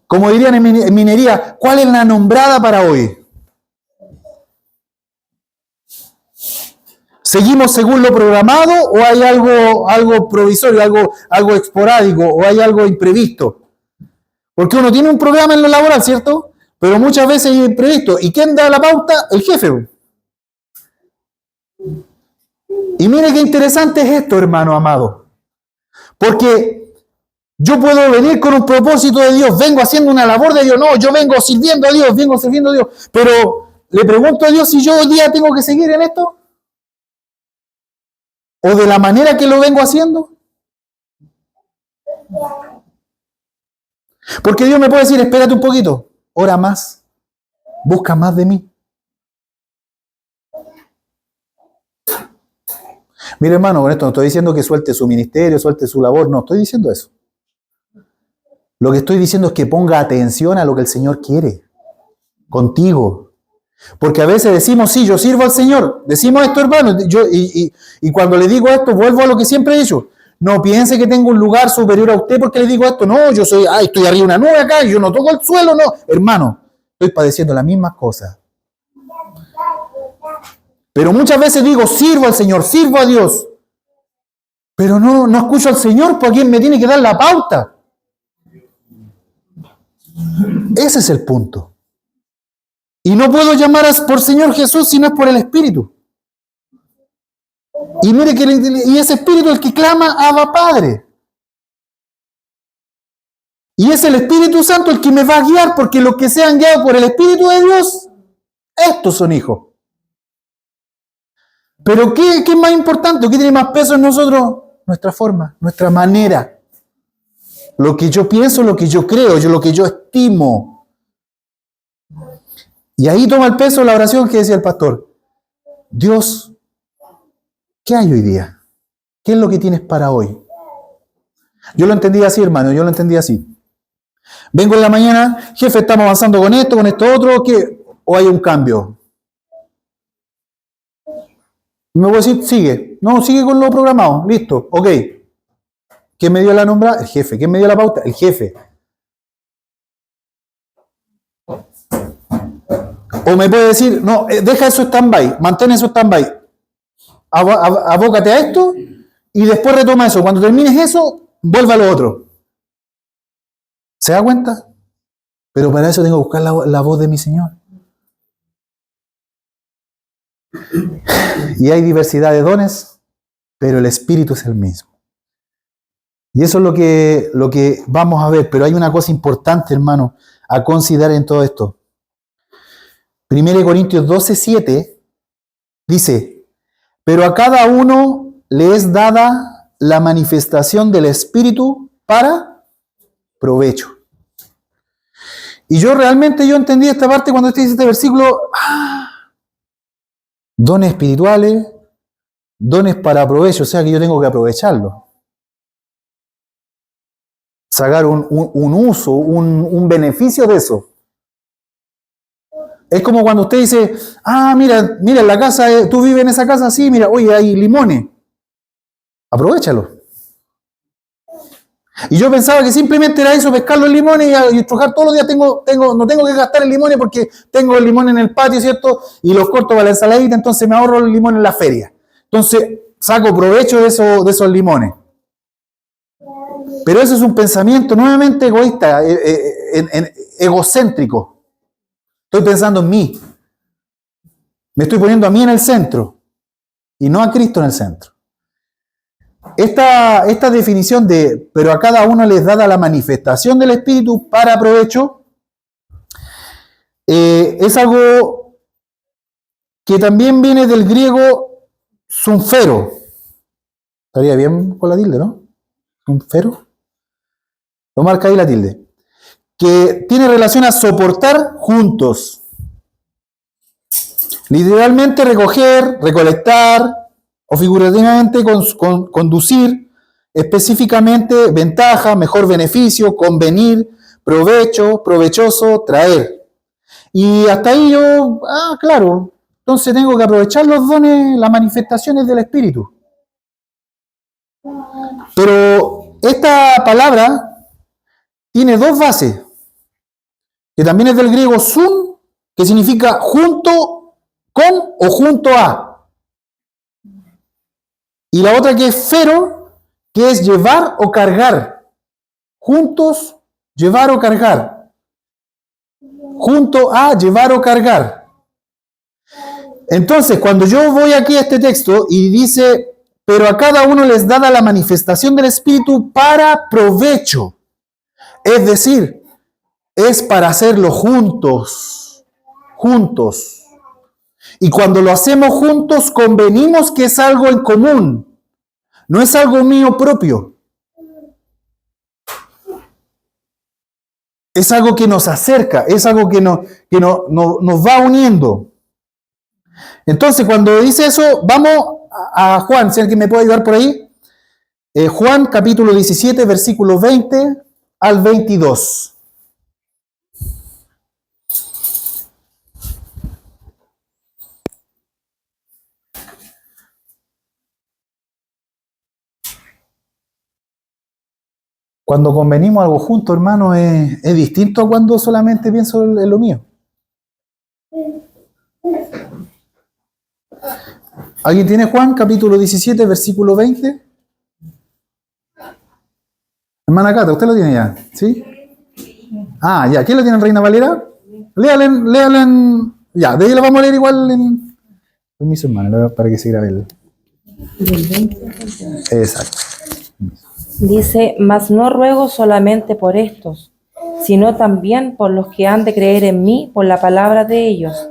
Como dirían en minería, ¿cuál es la nombrada para hoy? ¿Seguimos según lo programado o hay algo provisorio, algo esporádico o hay algo imprevisto? Porque uno tiene un programa en lo laboral, ¿cierto? Pero muchas veces es imprevisto. ¿Y quién da la pauta? El jefe. Y mire qué interesante es esto, hermano amado. Porque yo puedo venir con un propósito de Dios, vengo haciendo una labor de Dios. No, yo vengo sirviendo a Dios, vengo sirviendo a Dios. Pero le pregunto a Dios si yo hoy día tengo que seguir en esto. ¿O de la manera que lo vengo haciendo? Porque Dios me puede decir, espérate un poquito, ora más, busca más de mí. Mire, hermano, con esto no estoy diciendo que suelte su ministerio, suelte su labor, no estoy diciendo eso. Lo que estoy diciendo es que ponga atención a lo que el Señor quiere contigo. Porque a veces decimos, sí, yo sirvo al Señor. Decimos esto, hermano, y cuando le digo esto, vuelvo a lo que siempre he dicho. No piense que tengo un lugar superior a usted porque le digo esto. No, yo soy, estoy arriba de una nube acá, y yo no toco el suelo, no. Hermano, estoy padeciendo las mismas cosas. Pero muchas veces digo, sirvo al Señor, sirvo a Dios. Pero no escucho al Señor, porque quien me tiene que dar la pauta. Ese es el punto. Y no puedo llamar por Señor Jesús si no es por el Espíritu. Y mire que ese Espíritu es el que clama a Abba Padre. Y es el Espíritu Santo el que me va a guiar, porque los que sean guiados por el Espíritu de Dios, estos son hijos. Pero ¿qué es más importante? ¿Qué tiene más peso en nosotros? Nuestra forma, nuestra manera. Lo que yo pienso, lo que yo creo, lo que yo estimo. Y ahí toma el peso la oración que decía el pastor. Dios, ¿qué hay hoy día? ¿Qué es lo que tienes para hoy? Yo lo entendí así, hermano, yo lo entendí así. Vengo en la mañana, jefe, estamos avanzando con esto otro, ¿o hay un cambio? Me voy a decir, sigue. No, sigue con lo programado, listo, ok. ¿Quién me dio la nombra? El jefe. ¿Quién me dio la pauta? El jefe. O me puede decir, no, deja eso stand-by, mantén eso stand-by. Abócate a esto y después retoma eso. Cuando termines eso, vuelve a lo otro. ¿Se da cuenta? Pero para eso tengo que buscar la voz de mi Señor. Y hay diversidad de dones, pero el Espíritu es el mismo. Y eso es lo que vamos a ver. Pero hay una cosa importante, hermano, a considerar en todo esto. 1 Corintios 12:7 dice, pero a cada uno le es dada la manifestación del Espíritu para provecho. Y yo entendí esta parte cuando dice este versículo, dones espirituales, dones para provecho, o sea que yo tengo que aprovecharlo. Sacar un uso, un beneficio de eso. Es como cuando usted dice, mira, en la casa, tú vives en esa casa, sí, mira, oye, hay limones. Aprovechalo. Y yo pensaba que simplemente era eso, pescar los limones y estrujar todos los días. No tengo que gastar el limón porque tengo el limón en el patio, ¿cierto? Y los corto para la ensaladita, entonces me ahorro el limón en la feria. Entonces saco provecho de esos limones. Pero eso es un pensamiento nuevamente egoísta, egocéntrico. Estoy pensando en mí. Me estoy poniendo a mí en el centro y no a Cristo en el centro. Esta definición de, pero a cada uno les dada la manifestación del Espíritu para provecho, es algo que también viene del griego sunfero. Estaría bien con la tilde, ¿no? Sunfero. Lo marca ahí la tilde. Que tiene relación a soportar juntos. Literalmente recoger, recolectar o figurativamente conducir, específicamente ventaja, mejor beneficio, convenir, provecho, provechoso, traer. Y hasta ahí yo, claro, entonces tengo que aprovechar los dones, las manifestaciones del Espíritu. Pero esta palabra tiene dos bases, que también es del griego sun, que significa junto con o junto a. Y la otra que es fero, que es llevar o cargar. Juntos, llevar o cargar. Junto a, llevar o cargar. Entonces, cuando yo voy aquí a este texto y dice, pero a cada uno les dada la manifestación del Espíritu para provecho. Es decir, es para hacerlo juntos. Juntos. Y cuando lo hacemos juntos, convenimos que es algo en común. No es algo mío propio. Es algo que nos acerca, es algo que nos va uniendo. Entonces, cuando dice eso, vamos a Juan, si alguien me puede ayudar por ahí. Juan capítulo 17, versículos 20 al 22. Cuando convenimos algo juntos, hermano, es distinto a cuando solamente pienso en lo mío. ¿Alguien tiene Juan, capítulo 17, versículo 20? Hermana Cata, ¿usted lo tiene ya? ¿Sí? Ya. ¿Quién lo tiene en Reina Valera? Léale en... Ya, de ahí lo vamos a leer igual en... Permiso, hermano, para que se grabe el... Exacto. Dice, mas no ruego solamente por estos, sino también por los que han de creer en mí por la palabra de ellos,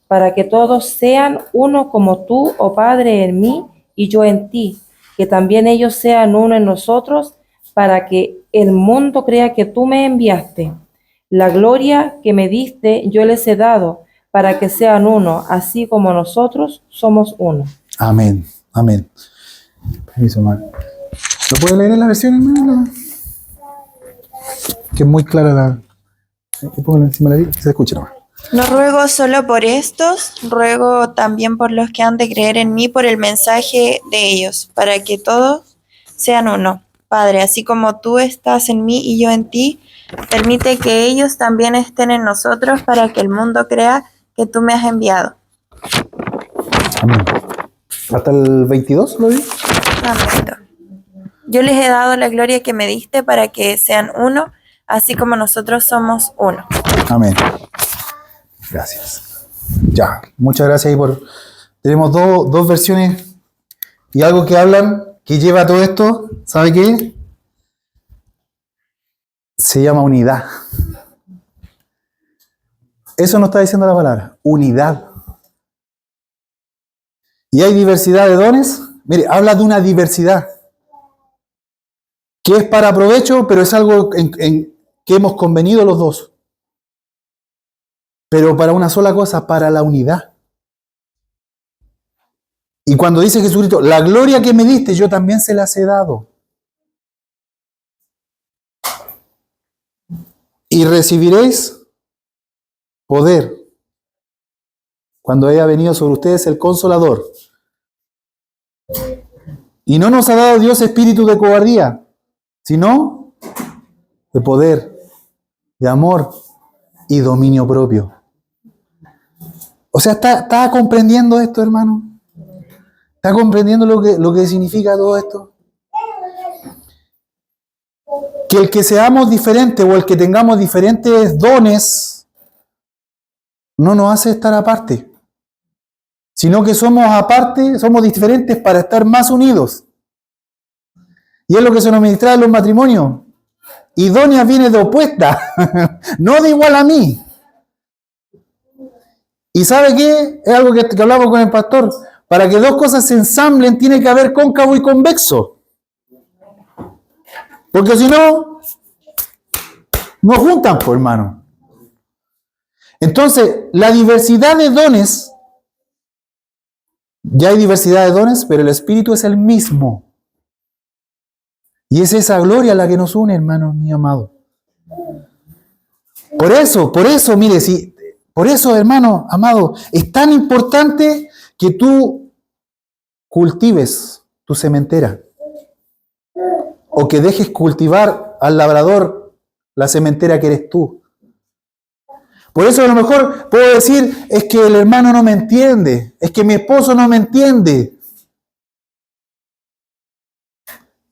para que todos sean uno como tú, oh Padre, en mí y yo en ti, que también ellos sean uno en nosotros, para que el mundo crea que tú me enviaste. La gloria que me diste yo les he dado, para que sean uno, así como nosotros somos uno. Amén, amén. Permiso, hermano. ¿Lo puede leer en la versión, hermano? Que es muy clara la... Póngalo encima de la Biblia, se escucha nomás. No ruego solo por estos, ruego también por los que han de creer en mí por el mensaje de ellos, para que todos sean uno. Padre, así como tú estás en mí y yo en ti, permite que ellos también estén en nosotros para que el mundo crea que tú me has enviado. Amén. ¿Hasta el 22 lo vi? Amén. Yo les he dado la gloria que me diste para que sean uno, así como nosotros somos uno. Amén. Gracias. Ya, muchas gracias ahí por... Tenemos dos versiones y algo que hablan, que lleva a todo esto, ¿sabe qué? Se llama unidad. Eso nos está diciendo la palabra, unidad. Y hay diversidad de dones. Mire, habla de una diversidad que es para provecho, pero es algo que hemos convenido los dos. Pero para una sola cosa, para la unidad. Y cuando dice Jesucristo, la gloria que me diste, yo también se las he dado. Y recibiréis poder cuando haya venido sobre ustedes el Consolador. Y no nos ha dado Dios espíritu de cobardía, sino de poder, de amor y dominio propio. O sea, ¿está comprendiendo esto, hermano? ¿Está comprendiendo lo que significa todo esto? que el que seamos diferentes o el que tengamos diferentes dones no nos hace estar aparte, sino que somos aparte, somos diferentes para estar más unidos. Y es lo que se nos ministra en los matrimonios. Idónea viene de opuesta, no de igual a mí. ¿Y sabe qué? Es algo que hablamos con el pastor. Para que dos cosas se ensamblen tiene que haber cóncavo y convexo. Porque si no, no juntan, pues, hermano. Entonces, la diversidad de dones, ya hay diversidad de dones, pero el Espíritu es el mismo. Y es esa gloria la que nos une, hermano mío amado. Por eso, mire, por eso, hermano amado, es tan importante que tú cultives tu sementera. O que dejes cultivar al labrador la sementera que eres tú. Por eso a lo mejor puedo decir, es que el hermano no me entiende, es que mi esposo no me entiende.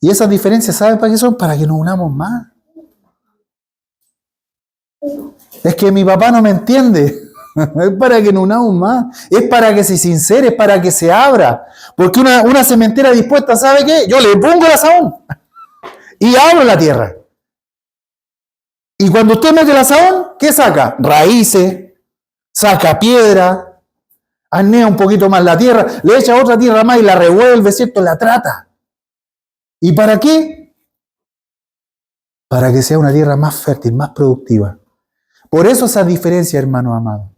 Y esas diferencias, ¿saben para qué son? Para que nos unamos más. Es que mi papá no me entiende. Es para que nos unamos más. Es para que se sincere, es para que se abra. Porque una sementera dispuesta, ¿sabe qué? Yo le pongo el azahón y abro la tierra. Y cuando usted mete el azahón, ¿qué saca? Raíces, saca piedra, arnea un poquito más la tierra, le echa otra tierra más y la revuelve, ¿cierto? La trata. ¿Y para qué? Para que sea una tierra más fértil, más productiva. Por eso esa diferencia, hermano amado.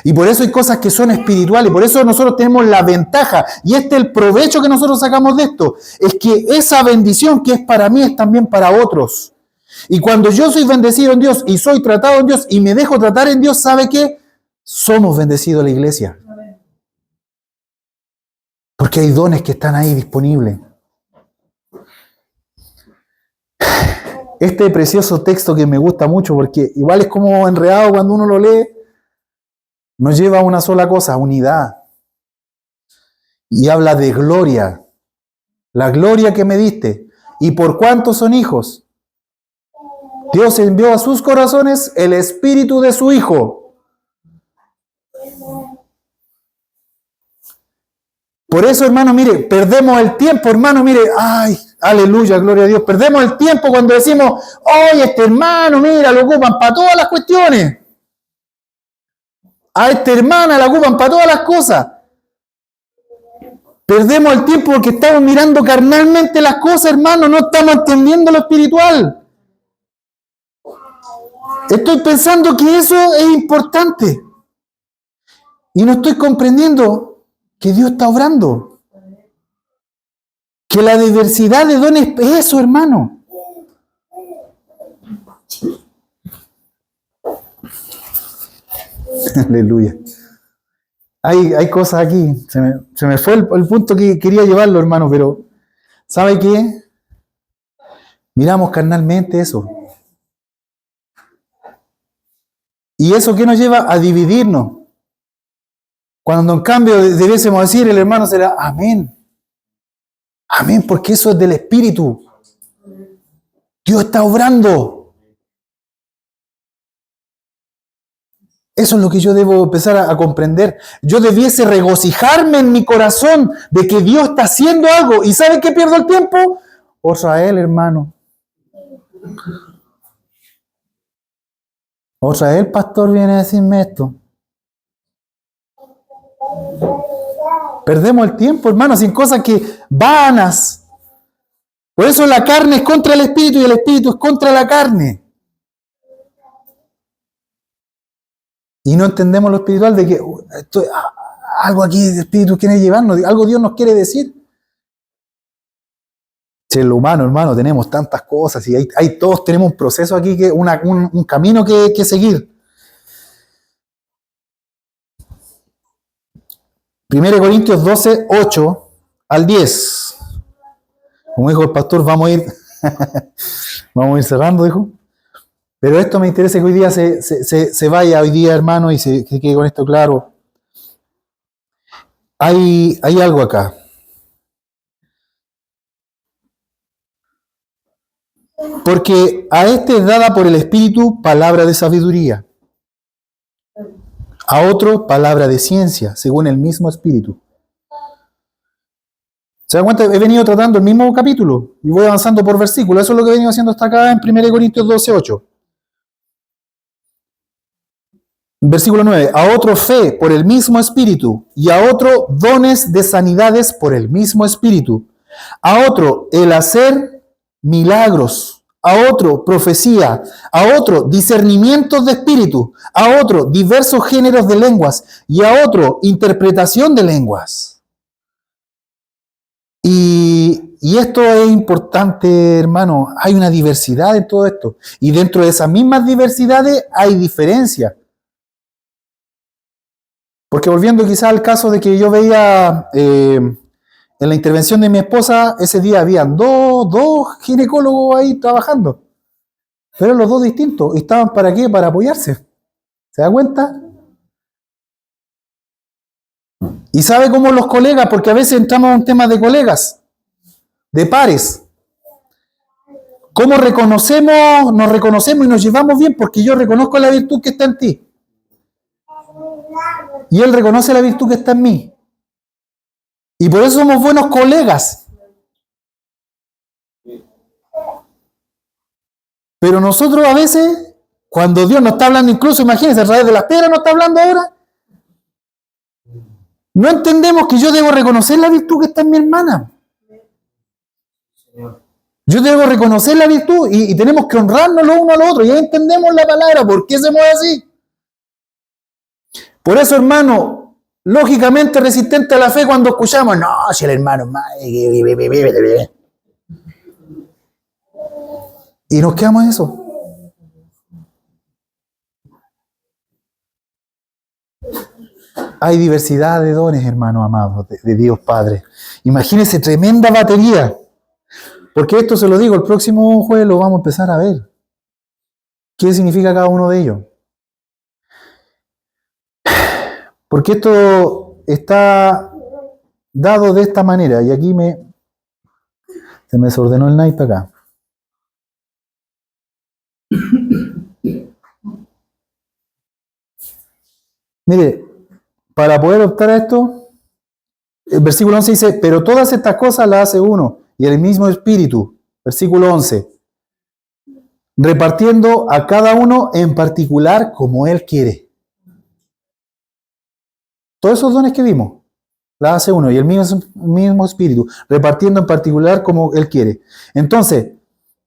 Y por eso hay cosas que son espirituales, por eso nosotros tenemos la ventaja, y este es el provecho que nosotros sacamos de esto, es que esa bendición que es para mí es también para otros. Y cuando yo soy bendecido en Dios y soy tratado en Dios y me dejo tratar en Dios, ¿sabe qué? Somos bendecidos la iglesia. Porque hay dones que están ahí disponibles. Este precioso texto que me gusta mucho, porque igual es como enredado cuando uno lo lee, nos lleva a una sola cosa, unidad. Y habla de gloria. La gloria que me diste. ¿Y por cuántos son hijos? Dios envió a sus corazones el espíritu de su Hijo. Por eso, hermano, mire, perdemos el tiempo, hermano, mire, ay, aleluya, gloria a Dios. Perdemos el tiempo cuando decimos, oye, este hermano, mira, lo ocupan para todas las cuestiones. A esta hermana la ocupan para todas las cosas. Perdemos el tiempo porque estamos mirando carnalmente las cosas, hermano, no estamos entendiendo lo espiritual. Estoy pensando que eso es importante. Y no estoy comprendiendo que Dios está obrando. Que la diversidad de dones es eso, hermano. Aleluya. Hay cosas aquí. Se me fue el punto que quería llevarlo, hermano, pero ¿sabe qué? Miramos carnalmente eso. ¿Y eso qué nos lleva? A dividirnos. Cuando en cambio debiésemos decir, el hermano será amén. Amén, porque eso es del Espíritu. Dios está obrando. Eso es lo que yo debo empezar a comprender. Yo debiese regocijarme en mi corazón de que Dios está haciendo algo. ¿Y sabe qué pierdo el tiempo? Otra vez, hermano. Otra vez el pastor viene a decirme esto. Perdemos el tiempo, hermano, sin cosas que vanas. Por eso la carne es contra el espíritu y el espíritu es contra la carne. Y no entendemos lo espiritual de que algo aquí de espíritu quiere llevarnos, algo Dios nos quiere decir. Si en lo humano, hermano, tenemos tantas cosas y todos tenemos un proceso aquí, un camino que seguir. 1 Corintios 12, 8 al 10. Como dijo el pastor, vamos a ir cerrando, dijo. Pero esto me interesa que hoy día se vaya hoy día, hermano, y se quede con esto claro. Hay algo acá. Porque a este es dada por el Espíritu palabra de sabiduría, a otro palabra de ciencia, según el mismo Espíritu. ¿Se dan cuenta? He venido tratando el mismo capítulo y voy avanzando por versículos. Eso es lo que he venido haciendo hasta acá en 1 Corintios 12:8. Versículo 9. A otro fe por el mismo Espíritu, y a otro dones de sanidades por el mismo Espíritu. A otro el hacer milagros. A otro profecía. A otro discernimientos de espíritu. A otro diversos géneros de lenguas. Y a otro interpretación de lenguas. Y esto es importante, hermano. Hay una diversidad en todo esto. Y dentro de esas mismas diversidades hay diferencias. Porque volviendo quizás al caso de que yo veía en la intervención de mi esposa, ese día habían dos ginecólogos ahí trabajando. Pero los dos distintos. ¿Y estaban para qué? Para apoyarse. ¿Se da cuenta? Y sabe cómo los colegas, porque a veces entramos en un tema de colegas, de pares. ¿Cómo nos reconocemos y nos llevamos bien? Porque yo reconozco la virtud que está en ti. Y él reconoce la virtud que está en mí. Y por eso somos buenos colegas. Pero nosotros a veces, cuando Dios nos está hablando, incluso imagínense, a través de las piedras nos está hablando ahora, no entendemos que yo debo reconocer la virtud que está en mi hermana. Yo debo reconocer la virtud y tenemos que honrarnos los unos a los otros. Ya entendemos la palabra, ¿por qué se mueve así? Por eso, hermano, lógicamente resistente a la fe cuando escuchamos, no, si el hermano es más... Y nos quedamos en eso. Hay diversidad de dones, hermanos amados, de Dios Padre. Imagínense, tremenda batería. Porque esto se lo digo, el próximo jueves lo vamos a empezar a ver. ¿Qué significa cada uno de ellos? Porque esto está dado de esta manera. Y aquí se me desordenó el naipe acá. Mire, para poder optar a esto, el versículo 11 dice, pero todas estas cosas las hace uno, y el mismo Espíritu. Versículo 11. Repartiendo a cada uno en particular como Él quiere. Todos esos dones que vimos, las hace uno, y el mismo Espíritu. Repartiendo en particular como Él quiere. Entonces,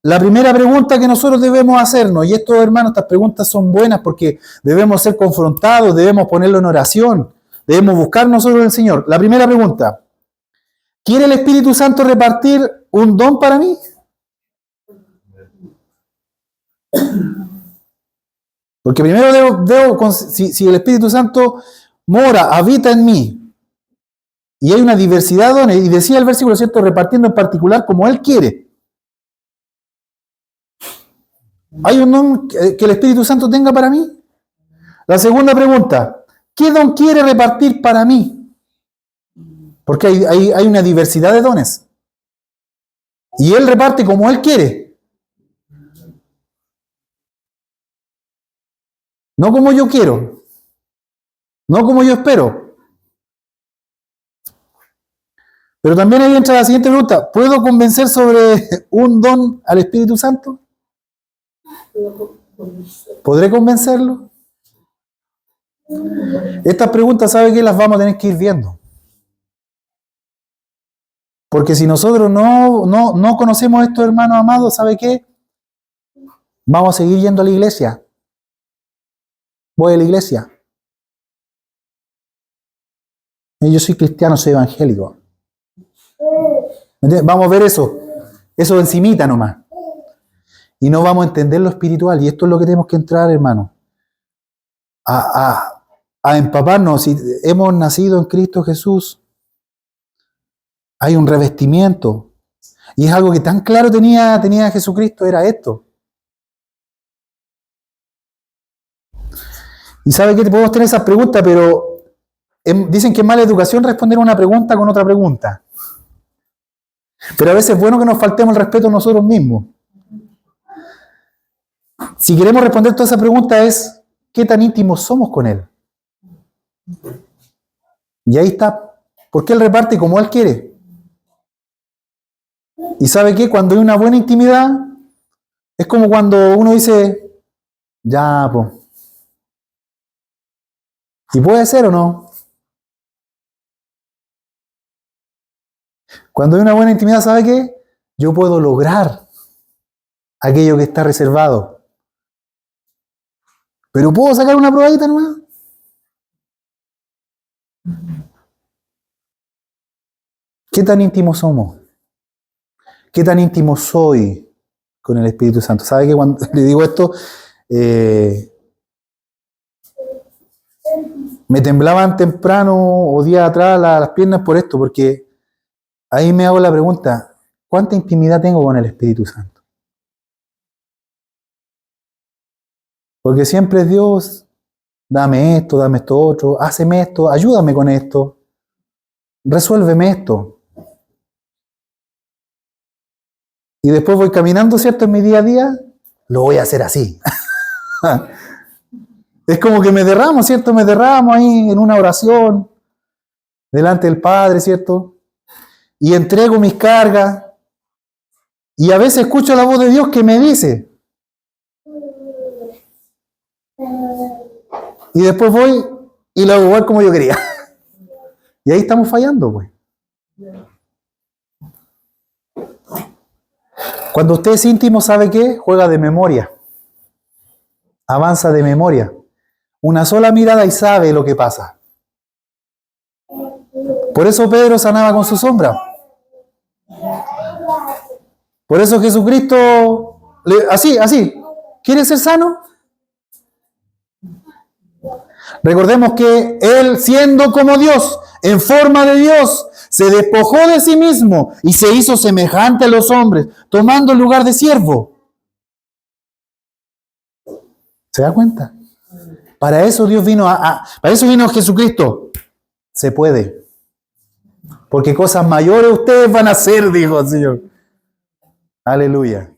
la primera pregunta que nosotros debemos hacernos, y esto, hermanos, estas preguntas son buenas porque debemos ser confrontados, debemos ponerlo en oración, debemos buscar nosotros al Señor. La primera pregunta, ¿quiere el Espíritu Santo repartir un don para mí? Porque primero si el Espíritu Santo mora, habita en mí, y hay una diversidad de dones, y decía el versículo, ¿cierto? Repartiendo en particular como Él quiere. ¿Hay un don que el Espíritu Santo tenga para mí? La segunda pregunta, ¿qué don quiere repartir para mí? Porque hay una diversidad de dones. Y Él reparte como Él quiere. No como yo quiero. No como yo espero. Pero también ahí entra la siguiente pregunta, ¿puedo convencer sobre un don al Espíritu Santo? ¿Podré convencerlo? Estas preguntas, ¿sabe qué? Las vamos a tener que ir viendo. Porque si nosotros no conocemos esto, hermanos amados, ¿sabe qué? Vamos a seguir yendo a la iglesia. Voy a la iglesia. Yo soy cristiano, soy evangélico. Vamos a ver eso encimita nomás. Y no vamos a entender lo espiritual. Y esto es lo que tenemos que entrar, hermano. A empaparnos. Si hemos nacido en Cristo Jesús, hay un revestimiento. Y es algo que tan claro tenía Jesucristo, era esto. Y sabe que podemos tener esas preguntas, pero dicen que es mala educación responder una pregunta con otra pregunta. Pero a veces es bueno que nos faltemos el respeto a nosotros mismos. Si queremos responder toda esa pregunta es, ¿qué tan íntimos somos con Él? Y ahí está. Porque Él reparte como Él quiere. ¿Y sabe qué? Cuando hay una buena intimidad, es como cuando uno dice, ya, pues. ¿Y puede ser o no? Cuando hay una buena intimidad, ¿sabe qué? Yo puedo lograr aquello que está reservado. Pero ¿puedo sacar una probadita nomás? ¿Qué tan íntimos somos? ¿Qué tan íntimo soy con el Espíritu Santo? ¿Sabe que cuando le digo esto, me temblaban temprano o días atrás las piernas por esto? Porque ahí me hago la pregunta, ¿cuánta intimidad tengo con el Espíritu Santo? Porque siempre es Dios, dame esto otro, háceme esto, ayúdame con esto, resuélveme esto. Y después voy caminando, ¿cierto? En mi día a día, lo voy a hacer así. Es como que me derramo, ¿cierto? Me derramo ahí en una oración, delante del Padre, ¿cierto? Y entrego mis cargas. Y a veces escucho la voz de Dios que me dice. Y después voy y lo hago igual como yo quería. Y ahí estamos fallando, pues. Cuando usted es íntimo, ¿sabe qué? Juega de memoria. Avanza de memoria. Una sola mirada y sabe lo que pasa. Por eso Pedro sanaba con su sombra. Por eso Jesucristo, así, ¿quiere ser sano? Recordemos que Él, siendo como Dios, en forma de Dios, se despojó de sí mismo y se hizo semejante a los hombres, tomando el lugar de siervo. ¿Se da cuenta? Para eso Dios vino para eso vino Jesucristo. Se puede. Porque cosas mayores ustedes van a hacer, dijo el Señor. Aleluya.